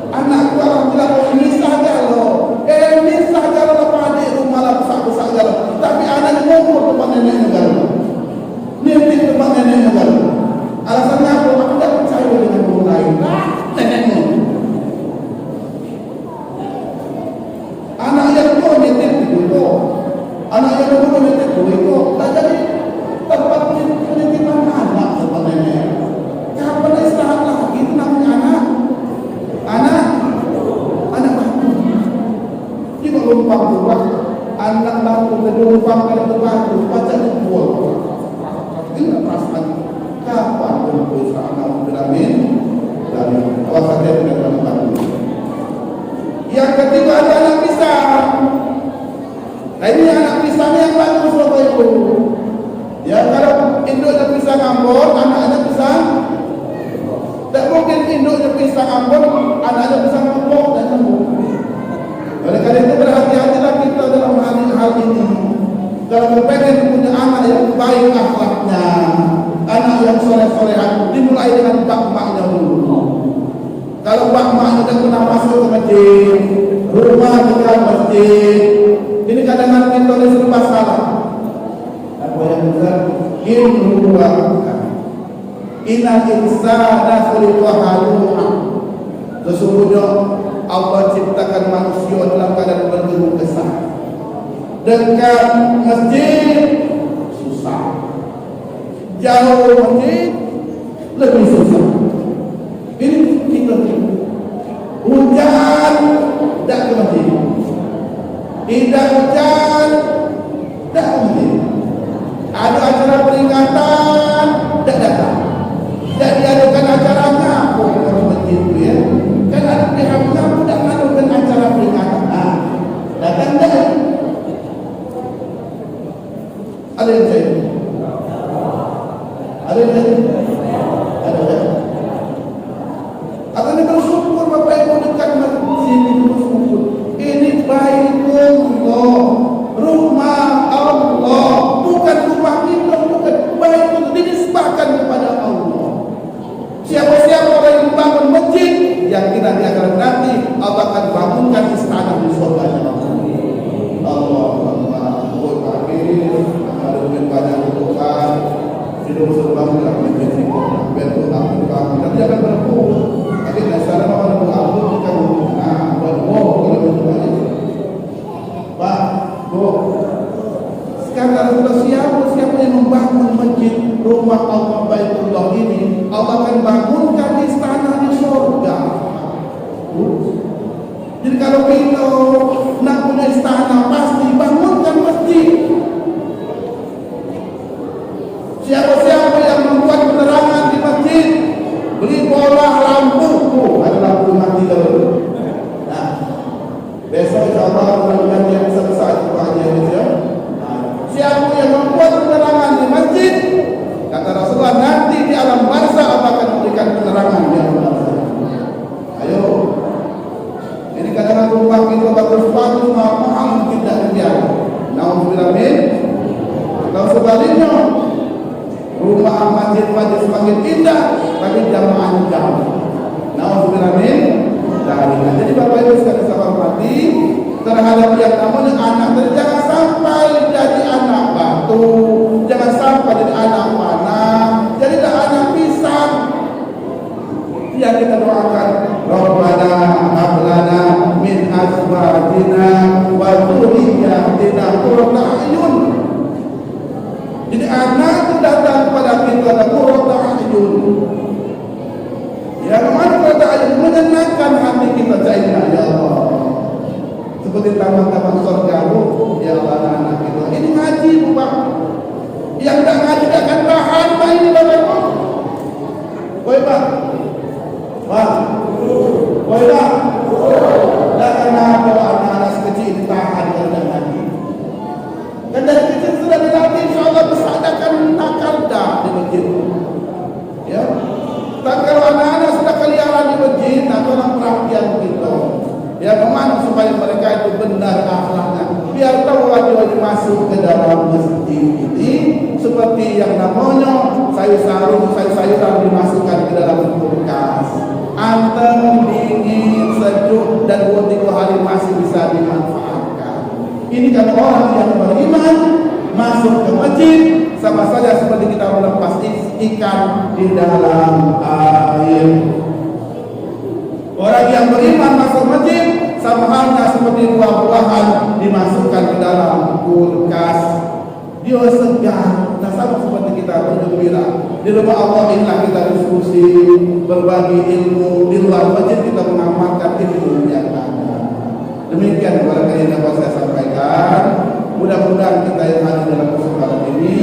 anak orang bilang ini saja loh. Ini saja loh pada rumah lah besar-besar jalan. Tapi anak ngomong tempat neneknya galau. Nitip tempat neneknya galau. Alasannya apa? Aku tak percaya dengan orang lain. Neneknya. Anak yang tua nitip itu. Anak yang tua nitip itu. Tak jadi tempat penitipan anak tempat nenek. Kapan istirahat lagi? Itu namanya anak batu. Jika lumpang buat anak batu terlumpang pada batu, baca jempol. Ini perasaan kapan berpuasa anak beramin dari kawasan dengan batu. Yang ketiga ada anak pisang. Nah ini anak pisang yang bagus Bapak Ibu. Ya kalau induknya pisang Ambon, anaknya pisang. Tak mungkin induknya pisang Ambon, anaknya pisang Ambon dan Ambon. Oleh karena itu berhati-hatilah kita dalam hal ini. Kalau pengen punya anak yang baik akhlaknya, anak yang soleh-solehan, dimulai mulai dengan bak-baknya dulu. Kalau bak-baknya sudah pernah masuk ke masjid, rumah dekat masjid, ini kadang-kadang kita oleh serba salah. Apa yang benar? In huwa inal insana khuliqa halu'a. Sesungguhnya Allah ciptakan manusia dalam keadaan bergelut kesah. Dekat masjid susah, jauh masjid lebih susah. Ini kita hujan tak ke masjid, tidak hujan tak ke masjid. Ada acara peringatan tak datang. Tak diadakan acaranya pun ke masjid tu ya. Kan ada pihak-pihak tidak mengadakan acara peringatan. Datang tak? Ada yang saya? Ada yang saya? Ada. Akan bersyukur Bapak Ibu dekat masjid itu bersyukur. Ini Baitullah, rumah Allah, bukan rumah kita, bukan. Baitullah dinisbahkan kepada Allah. Siapa-siapa orang yang bangun masjid, yakinan dia akan nanti Allah akan bangunkan istana di surga Allah. Ada banyak kebutuhan hidup serba-serba menjadi bentuk aktifan dan dia akan berlaku. Jadi dasarnya mana berlaku kita kalau itu Pak, Bu. Sekarang siapa yang membangun masjid rumah Allah Baitullah ini, Allah akan bangunkan istana di surga. Jadi kalau kita nak punya istana pasti bangunkan masjid. Siapa-siapa yang membuat penerangan di masjid, beli bola lampu, ada lampu mati dulu. Nah, besok insyaallah mudah-mudahan yang besar-besar itu aja ya. Siapa yang membuat penerangan di masjid, kata Rasulullah, nanti di alam barzah Allah akan memberikan penerangan di alam barzah. Ayo, ini kadang-kadang rumah kita bagus-bagus mahal tidak dibiarkan. Nauzubillah min. Atau sebaliknya, rumah masjid-masjid semakin indah, tapi jamaah jauh. Nauzubillah min dzalik. Jadi Bapak Ibu sekalian saya hormati, terhadap yang namanya anak, jangan sampai jadi anak batu, jangan sampai jadi anak panah, jadilah anak pisang. Yang kita doakan, Rabbana hab lana min azwajina wa dzurriyyatina qurrata a'yun. Jadi anak itu datang kepada kita ada qurrata a'yun. Yang mana qurrata a'yun menyenangkan hati kita jadilah ya Allah. Seperti taman-taman surga, ya Allah anak kita. Ini ngaji Pak. Yang tak ngaji tak akan tahan Pak ini Bapak. Woi Pak. Pak. Woi Pak. Tak kenapa anak-anak kecil ditahan kalau tak ngaji. Dan dari kecil sudah dilatih, insyaAllah besar akan nakal dah di masjid. Ya. Dan kalau anak-anak sudah keliaran di masjid, nak tolong perhatian kita. Ya, kemana supaya mereka itu benar akhlaknya. Biar tahu wajib-wajib masuk ke dalam masjid ini. Seperti yang namanya sayur-sayuran dimasukkan ke dalam kulkas. Anteng, dingin, sejuk, dan 2-3 hari masih bisa dimanfaatkan. Ini kan orang yang beriman masuk ke masjid sama saja seperti kita melepas ikan di dalam air. Orang yang beriman masuk masjid sama halnya seperti buah-buahan dimasukkan ke dalam kulkas. Dia segar. Nah, sama seperti kita bergembira. Di rumah Allah inilah kita diskusi, berbagi ilmu. Di luar masjid kita mengamalkan ilmu yang ada. Demikian barangkali yang dapat saya sampaikan. Mudah-mudahan kita yang hadir dalam kesempatan ini,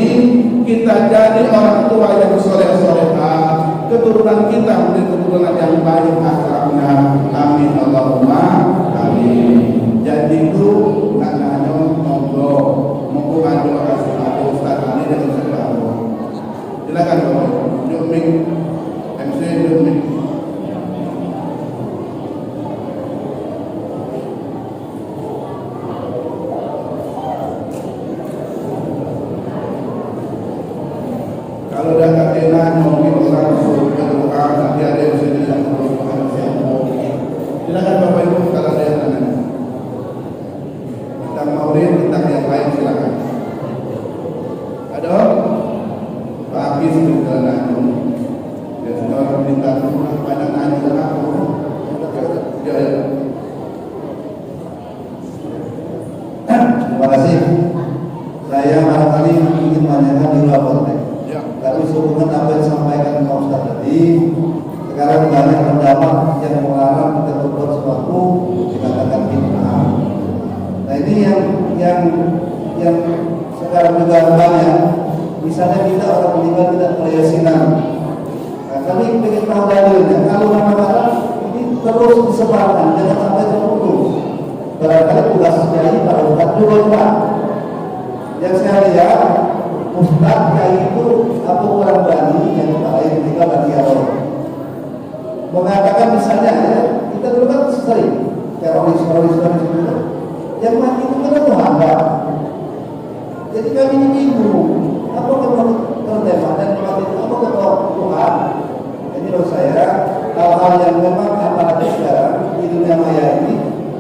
kita jadi orang tua yang soleh-solehah, keturunan kita menjadi keturunan yang baik akhlaknya. Amin Allahumma amin. Jadi itu nak monggo ada Ustaz Ali dan Ustaz Baru. Silakan Bapak. Jumik MC Jumik. Kalau dah kata enak mungkin orang suruh sekarang banyak pendapat yang melarang kita berbuat sesuatu dikatakan bid'ah. Nah ini yang sekarang juga banyak. Misalnya kita orang meninggal tidak keyakinan. Nah, kami ingin tahu dalilnya. Kalau mengatakan ini terus disebarkan, jangan sampai terputus. Barangkali tugas kiai para ustaz juga Pak. Yang saya lihat ustaz kiai itu atau orang berani yang lain meninggal dan dialog. Mengatakan misalnya ya, kita dulu kan sering teroris itu. Yang mati itu kan itu hamba. Jadi kami ini bingung. Apa tertembak dan mati itu apa ketua Tuhan? Jadi menurut saya hal-hal yang memang apalagi sekarang di dunia maya ini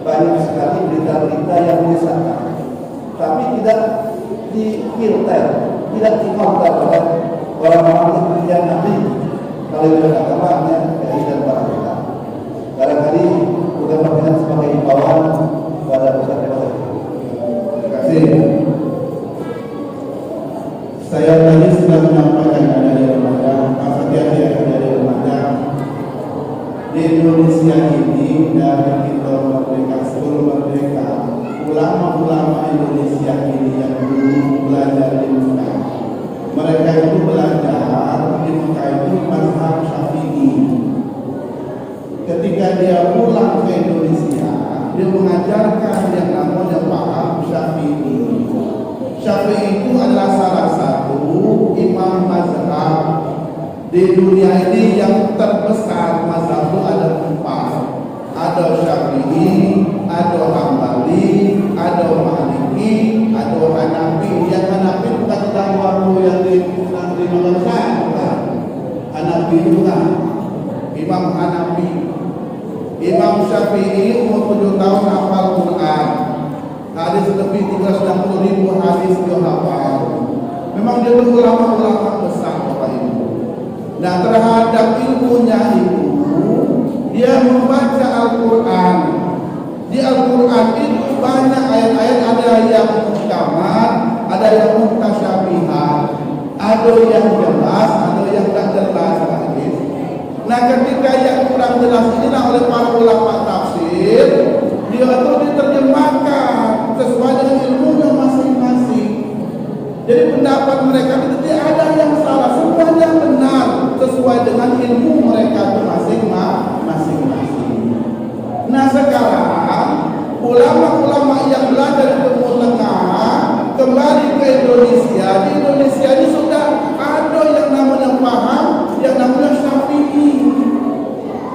banyak sekali berita-berita yang menyesatkan, tapi tidak difilter, tidak difilter oleh orang-orang yang nanti kalau sudah agamanya dari dan para kita. Barangkali bukan berkenan sebagai himbauan kepada pusat-pusat. Terima kasih.
Saya tadi sudah menyampaikan ada di remaja, hati-hati ada di remaja. Di Indonesia ini dari kita merdeka sebelum merdeka, ulama-ulama Indonesia ini yang dulu belajar di Mekah, mereka itu belajar di Mekah itu mazhab Syafi'i. Ketika dia pulang ke Indonesia, dia mengajarkan yang namanya paham Syafi'i. Syafi'i itu adalah salah satu imam mazhab di dunia ini yang terbesar. Mazhab itu ada 4. Ada Syafi'i, ada Hambali, ada Maliki, ada Hanafi. Yang Hanafi bukan tentang waktu yang di Malaysia, bukan. Hanafi itu kan Imam Hanafi. Imam Syafi'i umur 7 tahun hafal Quran. Hadis lebih 360.000 hadis dia hafal. Memang dia ulama-ulama besar Bapak Ibu. Nah terhadap ilmunya itu dia membaca Al-Quran. Di Al-Quran itu banyak ayat-ayat, ada yang muhkamat, ada yang mutasyabihat, ada yang jelas, ada yang tak jelas hadis. Nah ketika yang kurang jelas inilah oleh para ulama tafsir, dia itu diterjemahkan sesuai dengan ilmunya masing-masing. Jadi pendapat mereka itu tidak ada yang salah, semuanya benar sesuai dengan ilmu mereka masing-masing. Nah sekarang ulama-ulama yang belajar di Timur Tengah kembali ke Indonesia. Di Indonesia ini sudah ada yang namanya paham, yang namanya Syafi'i.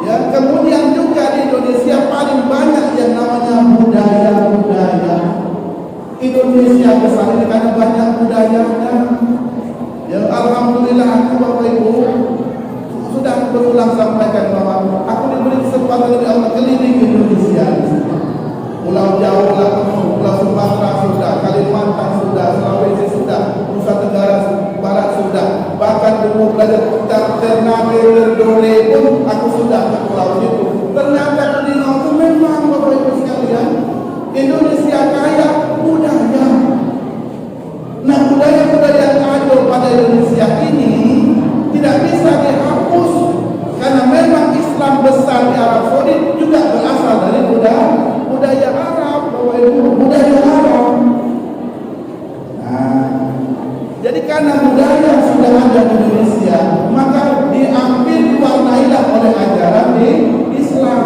Ya, kemudian juga di Indonesia paling banyak yang namanya budaya-budaya. Indonesia besar ini karena banyak budayanya. Ya, alhamdulillah aku Bapak Ibu sudah berulang sampaikan bahwa aku diberi kesempatan oleh Allah keliling Indonesia. Pulau Jawa lah, Pulau Sumatera sudah, Kalimantan sudah, Sulawesi sudah, Nusa Tenggara Barat sudah, bahkan dulu belajar Ternate, Terdole pun aku sudah ke pulau itu. Ternyata di itu memang Bapak Ibu sekalian, Indonesia kaya budaya. Nah budaya-budaya yang ada pada Indonesia ini tidak bisa dihapus karena memang Islam besar di Arab Saudi juga berasal dari budaya Arab, Bapak Ibu, budaya Arab. Nah, jadi karena budaya sudah ada di Indonesia, maka diambil diwarnailah oleh ajaran di Islam.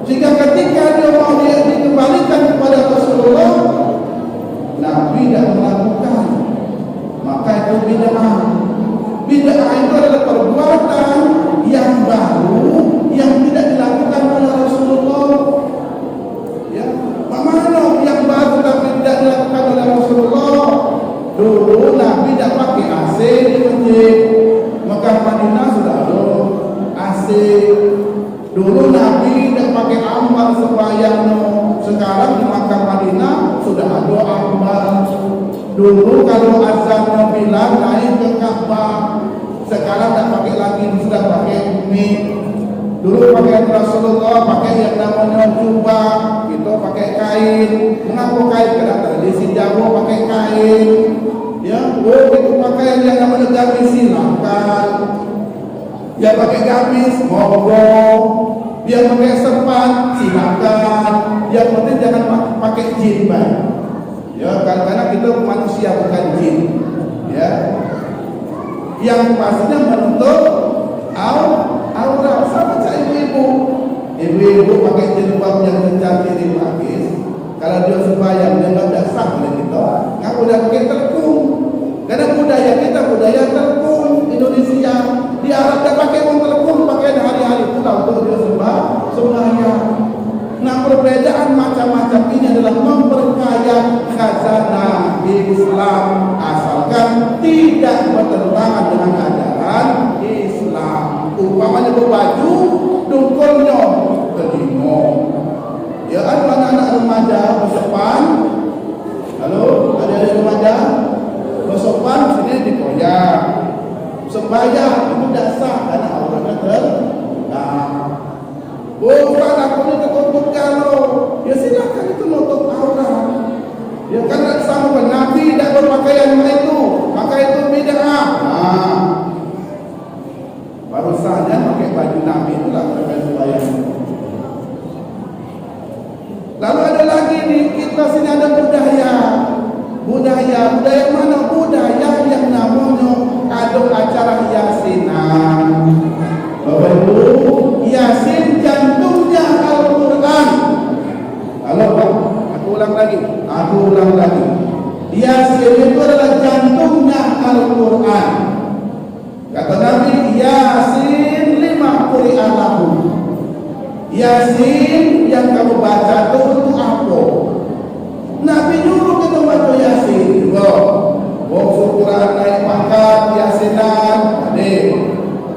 Jika ketika dia mau dikembalikan kepada Rasulullah, Nabi tidak melakukan, maka itu bid'ah. Bid'ah itu adalah perbuatan yang baru yang tidak dilakukan oleh Rasulullah. Ya, mana yang baru tapi tidak dilakukan oleh Rasulullah? Dulu Nabi tidak pakai AC di masjid. Mekah Madinah sudah ada AC. Dulu Nabi tidak pakai ambar sembahyang. Sekarang di Mekah Madinah sudah ada ambar. Dulu kalau azan bilang naik ke Ka'bah, sekarang tak pakai lagi, sudah pakai mic. Dulu pakai Rasulullah pakai yang namanya jubah, kita pakai kain. Mengapa kain? Karena tradisi Jawa pakai kain. Ya, itu pakai yang namanya gamis silakan. Dia pakai gamis, monggo. Dia pakai sepan, silakan. Yang penting jangan pakai jin, Pak. Ya, karena kita manusia bukan jin. Ya. Yang pastinya menutup aurat. Sama cak ibu-ibu. Ibu-ibu pakai jilbab yang tercantik dipakis. Kalau dia sembahyang dia tidak sah oleh kita. Ngaku dia pakai telekung. Karena budaya kita budaya telekung Indonesia. Di Arab dia pakai telekung, pakai hari-hari itu untuk dia sembahyang. Nah, perbedaan macam-macam ini adalah memperkaya khazanah Islam asalkan tidak bertentangan dengan ajaran Islam. Umpamanya berbaju dungkulnya kelima. Ya, ada anak-anak remaja bersopan. Halo, ada remaja bersopan sini dikoyak. Sembahyang itu tidak sah karena auratnya terbuka. Bukan aku ini tertutup kalau ya silakan itu nutup aurat. Ya karena sama Nabi tidak berpakaian itu, maka itu bid'ah. Nah, baru saja pakai baju Nabi itulah pakai sembahyang. Lalu ada lagi nih, kita sini ada budaya mana? Budaya yang namanya ada acara yasinan. Bapak Ibu, Yasin jantungnya Al-Quran. Halo Pak, aku ulang lagi. Yasin itu adalah jantungnya Al-Quran. Kata Nabi, Yasin lima quri'an lahu. Yasin yang kamu baca itu untuk apa? Nabi nyuruh kita baca Yasin. Wong Quran naik pangkat Yasinan,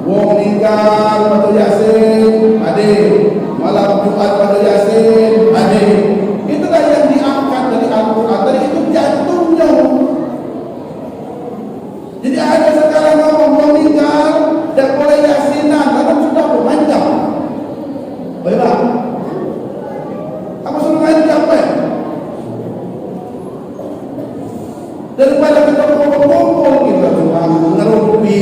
wong meninggal baca Yasin, malam Jumat baca Yasin, itulah yang diangkat dari Al-Quran. Tadi itu jantungnya. Jadi ada sekarang ngomong meninggal dan boleh Yasinan, karena sudah bermanjang. Baiklah. Apa suruh main capek? Daripada kita kumpul-kumpul, kita cuma ngerumpi,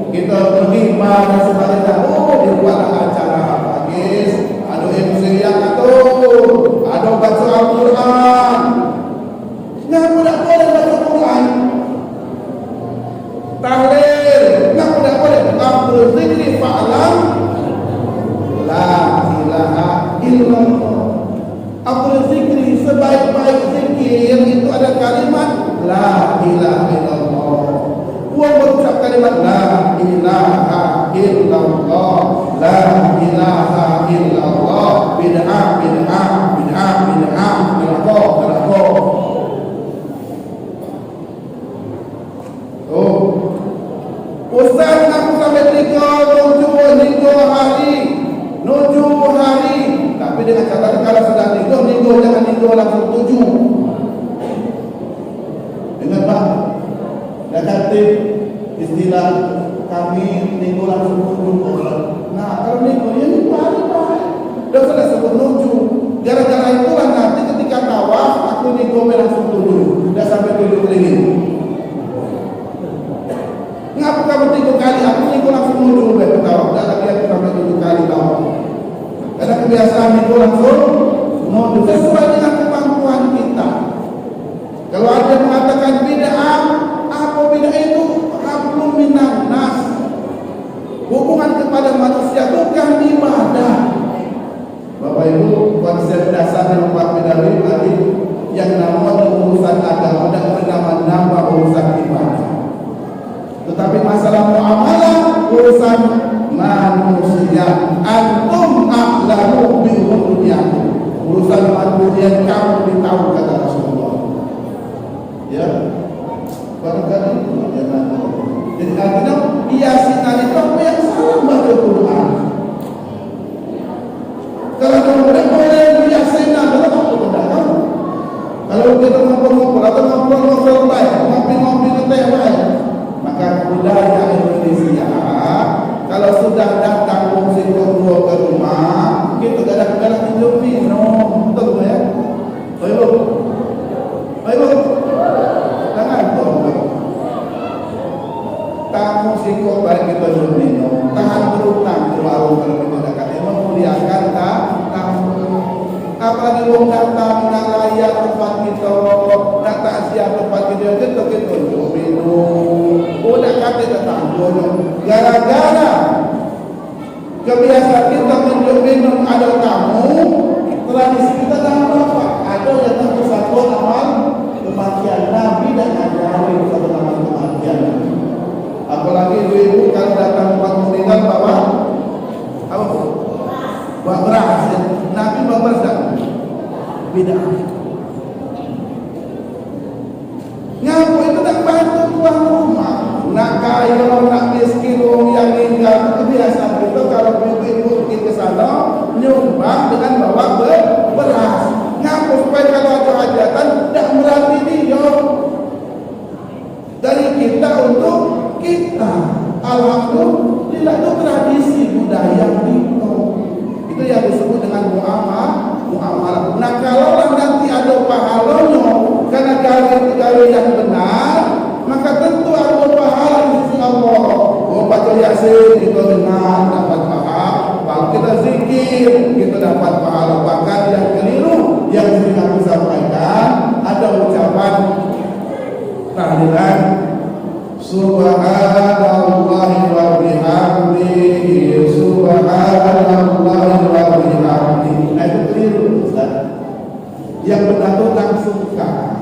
kita berlima dan sebagainya. Dibuatlah acara pagis, ada MC yang ada baca Al-Quran. Nggak boleh baca Quran. Tahlil, nggak boleh. Afdhal dzikri fa'lam la ilaha illallah. Afdhal dzikri, sebaik-baik zikir itu ada kalimat la ilaha illallah. Uang berucap kalimat la ilaha illallah, la ilaha illallah. Bid'ah. Ustaz aku sampai 7 hari. Tapi dengan catatan kalau sudah nikah jangan nikah langsung 7. Dengar Pak, negatif istilah kami nikah langsung 7. Nah, kalau nikah ya nikah hari Pak. Dah sudah sebut 7. Gara-gara itulah nanti ketika tawaf aku nikah langsung 7. Dah sampai 7 kali. Ngapa kamu 3 kali? Aku nikah langsung 7 tawaf. Dah lagi aku sampai 7 kali tawaf. Karena kebiasaan itu langsung sesuai dengan kemampuan kita. Kalau ada yang mengatakan bid'ah, apa bid'ah itu? Hablum minan nas. Hubungan kepada manusia bukan ibadah. Bapak Ibu, konsep dasar yang Pak Bidawin tadi yang namanya urusan agama dan bernama-nama urusan ibadah. Tetapi masalah muamalah urusan manusia. Antum a'lamu bi umuriyakum. Urusan manusia kamu ditahu kata Rasulullah. Ya. Barangkali itu jangan. Jadi artinya Yasin itu apa yang salah baca Quran. Kalau kemudian boleh Yasin adalah apa tidak tahu. Kalau kita ngobrol atau ngobrol baik, ngopi teh baik, maka budaya Indonesia kalau sudah datang fungsi kedua ke rumah, kita kadang-kadang hidup minum, betul ya? Ayo, jangan tamu singkong balik kita hidup minum. Tahan wong datang nak layak tempat kita, nak takziah tempat kita, kita tunjuk minum. Oh nak kata tak tanggung. Gara-gara kebiasaan kita tunjuk minum ada tamu, tradisi kita dah apa? Ada yang tak bersatu amal kematian Nabi dan ajari bersatu amal kematian. Apalagi ibu-ibu kalau datang tempat meninggal bawa apa? Bawa beras. Nabi bawa beras tak? Beda. Ngapu itu tak bantu tuan rumah. Nak kaya, nak miskin, orang yang meninggal itu kebiasaan kita kalau ibu-ibu pergi ke sana nyumbang dengan bawa beras. Ngapu supaya kalau ada hajatan tak berarti dia dari kita untuk kita. Alhamdulillah itu tradisi budaya kita. Itu yang disebut dengan muamalah. Nah kalau nanti ada pahalanya karena gawe yang benar, maka tentu ada pahala di sisi Allah. Oh baca Yasin kita benar dapat pahala. Kalau kita zikir kita dapat pahala. Bahkan yang keliru yang sering aku sampaikan ada ucapan tahlilan Subhanallahi wa bihamdihi, Subhanallahi wa bihamdihi. Nah itu keliru Ustaz. Yang benar itu langsungkan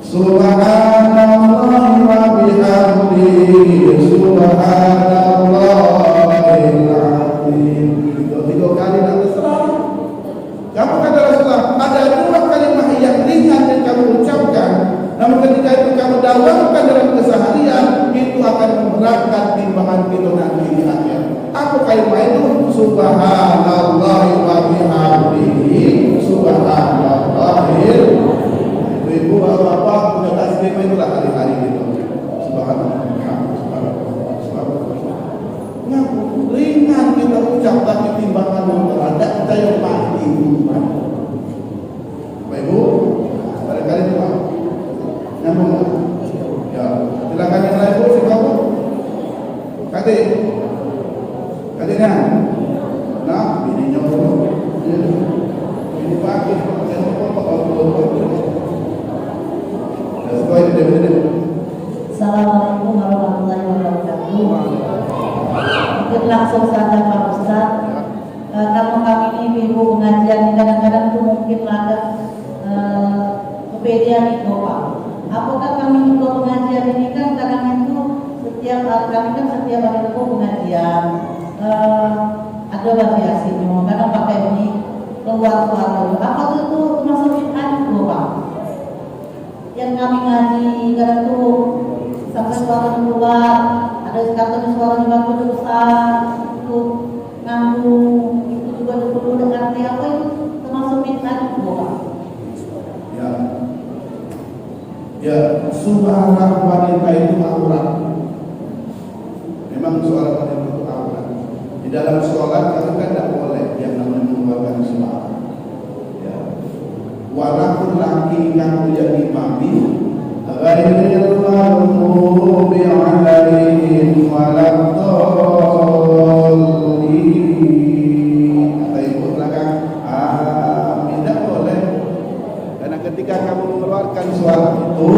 Subhanallahi wa bihamdihi, Subhanallahil azim. Tiga kali nak terserah. Kamu kata Rasulullah, ada dua kalimat yang ringan yang kamu ucapkan, namun ketika itu kamu dalamkan dalam keseharian, itu akan memberatkan timbangan kita nanti di akhir. Apa kalimat itu? Subhanallahi wa bihamdihi, Subhanallahil. Ibu bapak punya tasbih itulah hari-hari itu. Subhanallah. Ngaku ringan kita ucap tapi timbangan memberat. Kita yang mati. Bapak Ibu, barangkali itu Pak. Nyambung tak? Ya, silakan yang lain Bu, siapa? Katik. Katiknya. Nah, ini nyambung. Ini pakai
Assalamualaikum warahmatullahi wabarakatuh. Mungkin langsung saja Pak Ustaz. Karena kami ini ibu pengajian kadang-kadang itu mungkin ada kepedean itu Pak. Apakah kami juga pengajian ini kan kadang itu setiap kami kan setiap hari itu pengajian ada variasinya. Kadang pakai ini keluar suara. Apa itu termasuk bid'ah itu Pak? Yang kami ngaji kadang tuh sampai suara keluar, ada katanya suara bagus besar, itu nganggung, itu juga perlu dengan apa itu termasuk bid'ah itu Pak?
Ya, suara wanita itu aurat. Memang suara wanita itu aurat. Di dalam sholat kita kan tidak boleh yang namanya mengeluarkan suara. Ya. Walaupun laki yang menjadi imami, ghairil maghdubi alaihim waladdallin. Kata ibu belakang, tidak boleh. Karena ketika kamu mengeluarkan suara itu,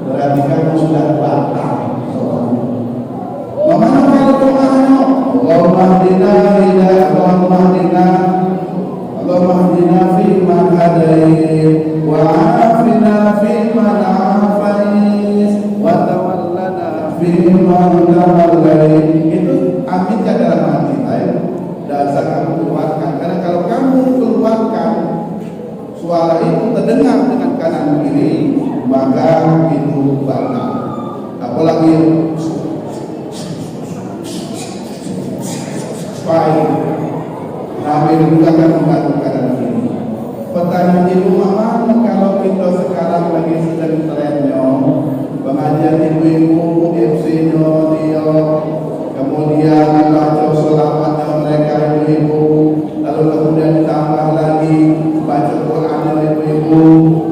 berarti kamu sudah batal sholat. Mana kalau doanya? Allahumma hdina hidayah, Allahumma hdina fi man hadait, wa afina fi man afais, wa tawallana fi man tawallait. Itu amin kan dalam hati saya. Dasar kamu keluarkan. Karena kalau kamu keluarkan suara itu terdengar dengan kanan kiri, maka itu batal. Apalagi baik, Nabi juga akan membantu kanan kiri. Pertanyaan di rumah mana kalau kita sekarang lagi sedang trennya pengajian ibu-ibu FC-nya dia, kemudian baca selamatnya mereka ibu-ibu, lalu kemudian ditambah lagi baca Quran ibu-ibu,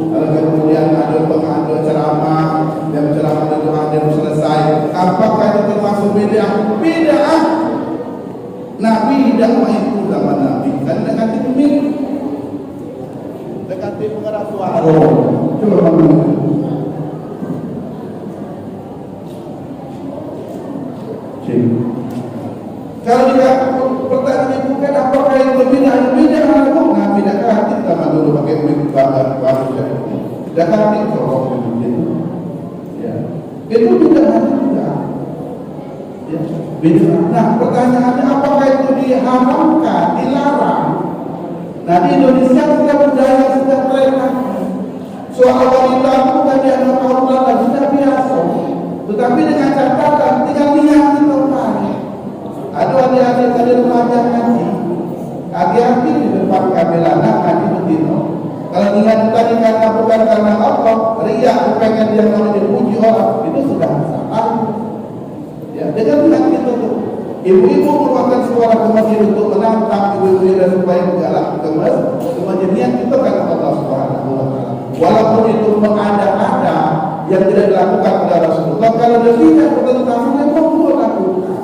lalu kemudian ada pengajian ceramah dan ceramah itu ada selesai. Apakah itu termasuk bid'ah? Bid'ah. Nabi dakwah itu zaman Nabi kan dengan itu mirip. lebih pengeras suara.
Oh, coba kamu. Kalau pertanyaan bukan apakah yang berbeda nah bidakah kita dulu pakai mic baru bidakah itu kalau begitu ya itu tidak juga ya beda. Nah pertanyaannya apakah itu diharamkan, dilarang? Nah di Indonesia kita budaya sudah tren soal wanita itu bukan dianggap aurat dan sudah biasa, tetapi dengan catatan tinggal niat kita pakai. Ada adik-adik tadi remaja ngaji, hati-hati di depan kamera ngaji begitu. Kalau niat tadi karena bukan karena Allah, riak pengen dia kalau dipuji orang, itu sudah salah. Ya, dengan niat kita tuh. Ibu-ibu merupakan suara kemudian untuk menantang ibu-ibu dan supaya mengalak kemas. Kemudian niat kita karena Allah Subhanahu wa Ta'ala. Walaupun itu mengada-ada yang tidak dilakukan oleh Rasulullah, kalau tidak pertentangan yang perlu lakukan.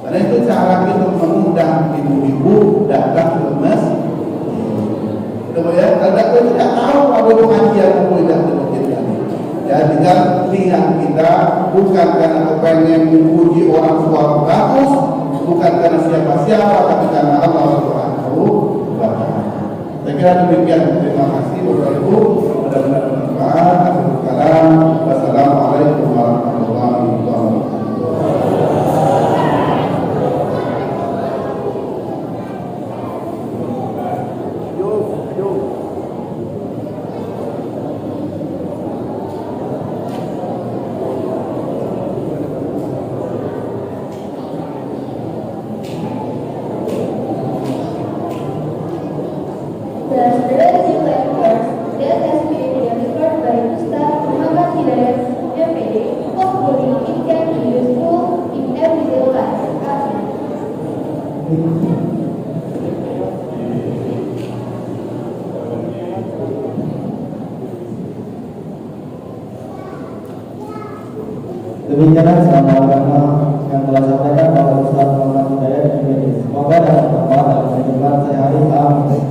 Karena itu cara kita mengundang ibu-ibu datang ke masjid. Kemudian kalau tidak tahu apa pengajian tidak demikian. Ya tinggal niat kita bukan karena kepengen memuji orang suara bagus, bukan karena siapa-siapa, tapi karena Allah Subhanahu wa Ta'ala. Saya kira demikian. Terima kasih Bapak Ibu. Mudah-mudahan bermanfaat. Akhirul kalam. Wassalamualaikum warahmatullahi wabarakatuh.
Demikianlah selama agama yang telah disampaikan oleh Ustaz Muhammad Hidayat ini. Semoga dapat bermanfaat dalam kehidupan sehari-hari. Amin.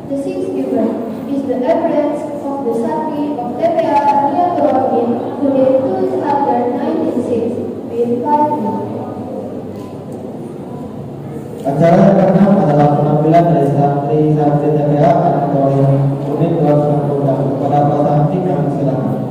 The sixth event is the appearance of the Santri of TPA Niatul Rahim who they took after 1906 with 5
Acara yang keenam adalah penampilan dari santri-santri TPA atau yang unik 290 kepada para santri kami silakan.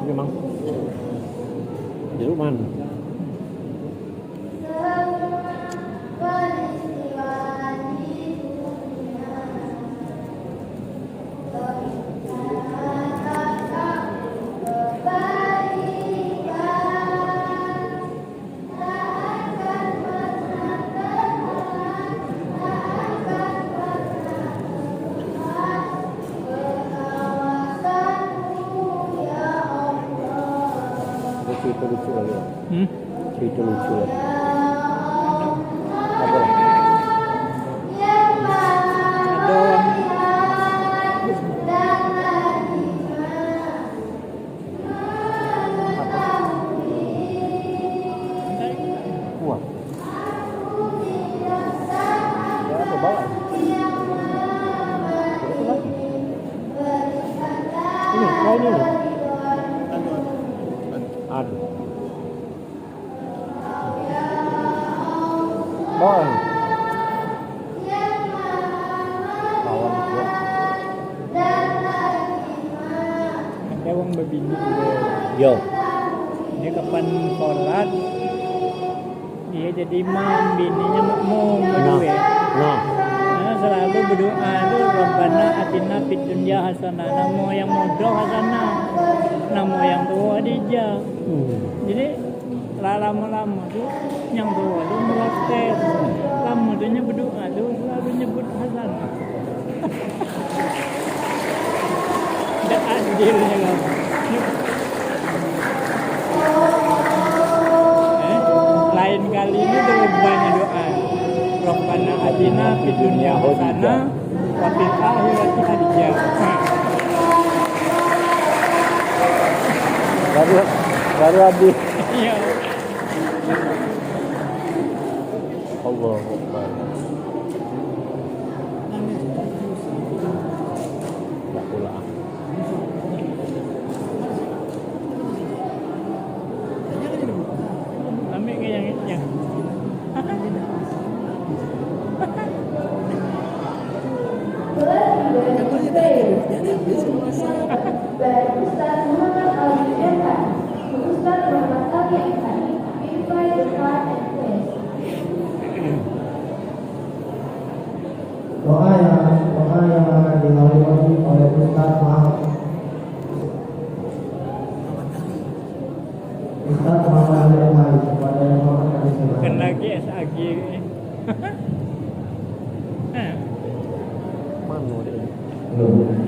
Memang jeruk mana? Cerita lucu kali ya? Cerita lucu ya? Apa? Kuah. Ya, apa bawa? Ini, kau ini. Aduh. Bawa. Kawan gua. Ada orang berbini juga. Yo. Dia kapan sholat, dia jadi imam, bininya makmum berdua. Nah, selalu berdoa tuh Rabbana atina fid dunya hasanah, namo yang muda hasanah, namo yang tua Khadijah. Jadi lama-lama tuh yang tua tuh merotes, lama tuh berdoa tuh selalu nyebut hasanah. Tidak adilnya kamu. Lain kali ini banyak doa. Rabbana atina fid dunya hasanah wa fil akhirati hasanah. Baru habis. Iya. Allahu Akbar. Tak pula. Ambil ke yang
Baik Ustaz Muhammad Al-Mu'afan, Ustaz Muhammad Al-Mu'afan, invite the heart and place.
Doa yang akan dilalui oleh Ustaz Muhammad Ali kepada yang menghormati semua.
kena GSAG. Mana dia?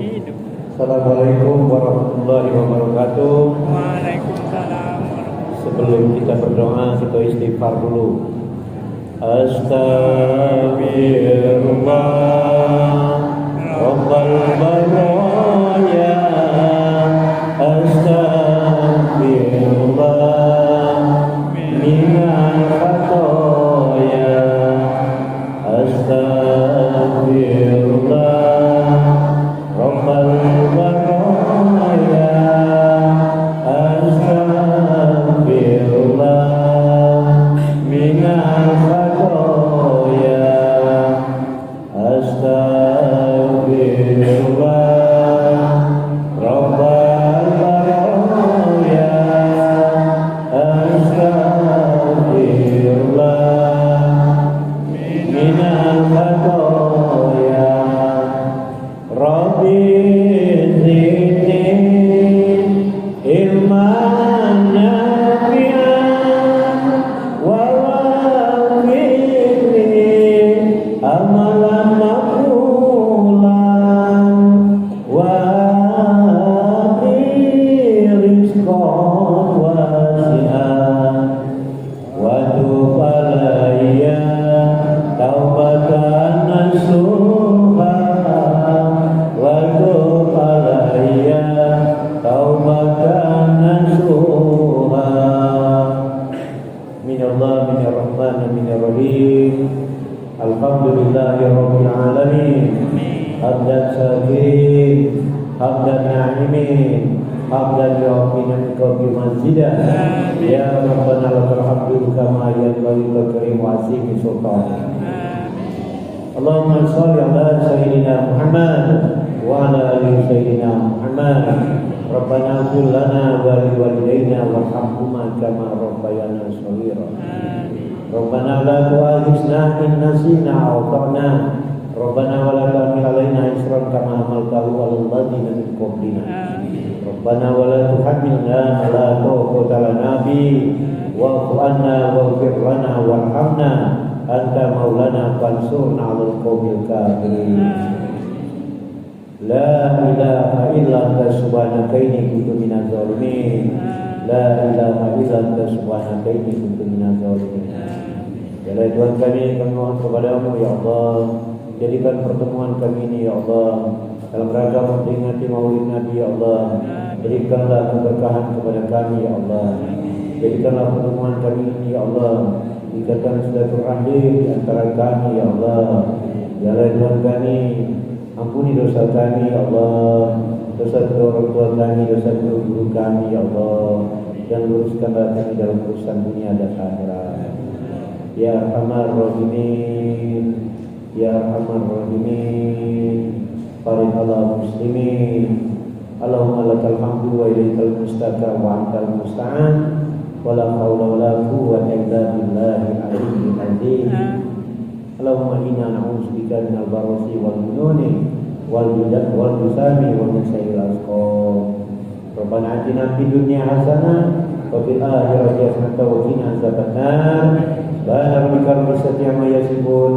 Hidup.
Assalamualaikum warahmatullahi wabarakatuh.
Waalaikumsalam.
Sebelum kita berdoa, kita istighfar dulu. Astagfirullah Rabbal baraya. Astagfirullah minal khatoya. Astagfirullah Rabbal baraya. Astagfirullah minal khatoya. Astagfirullah Rabbal baraya. Astagfirullah minal khatoya. Rabbi zidni ilman nafi'an wa wafiqni amalan maqbulan wa rizqan
منزلا يا ربنا لك الحمد كما ينبغي لكريم وعظيم سلطانك اللهم صل على سيدنا محمد وعلى ال سيدنا محمد ربنا اغفر لنا ولوالدينا وارحمهما كما ربيانا صغيرا ربنا لا تؤاخذنا إن نسينا أو أخطأنا ربنا ولا تحمل علينا إصرا كما حملته على الذين من قبلنا ربنا ولا تحملنا ما لا طاقة لنا به واعف عنا واغفر لنا وارحمنا أنت مولانا فانصرنا على القوم الكافرين لا إله إلا أنت سبحانك إني كنت من الظالمين لا إله إلا أنت سبحانك إني كنت من الظالمين. Ya Tuhan kami mohon kepadamu ya Allah, jadikan pertemuan kami ini ya Allah dalam rangka memperingati Maulid Nabi ya Allah. Berikanlah keberkahan kepada kami ya Allah. Jadikanlah pertemuan kami ini ya Allah ikatan silaturahmi di antara kami ya Allah. Ya Tuhan kami, ampuni dosa kami ya Allah, dosa kedua orang tua kami, dosa kedua guru kami ya Allah, dan luruskanlah kami dalam urusan dunia dan akhirat. Ya Arhamar Rahimin, Ya Arhamar Rahimin, Farid ala muslimin. Allahumma lakal hamdu wa ilaikal mustaka wa antal musta'an wa la hawla wa la quwwata illa billahi al-aliyyil azim. Allahumma inna na'udzubika minal barasi wal jununi wal judad wal busami wa min sayyi'il asqam. Rabbana atina fid dunya hasanah wa fil akhirati hasanah wa qina azabannar. Subhana rabbika rabbil izzati amma yasifun.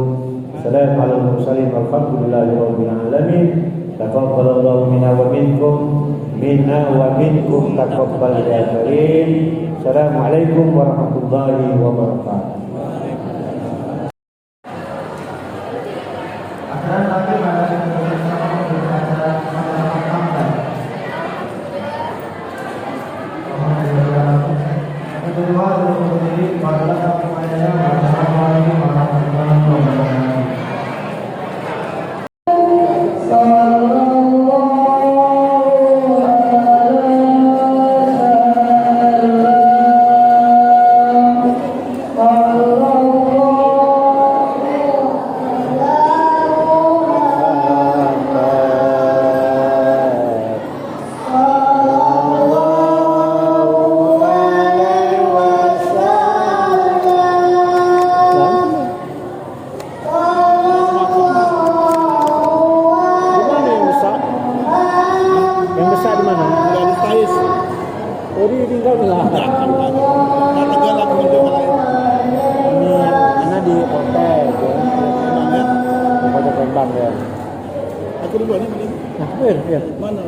Assalamu alal mursalin walhamdulillahi rabbil alamin. Taqabbalallahu minna wa minkum taqabbal ya karim. Assalamualaikum warahmatullahi wabarakatuh.
Aku duluan ini.
Nah, iya.
Mana?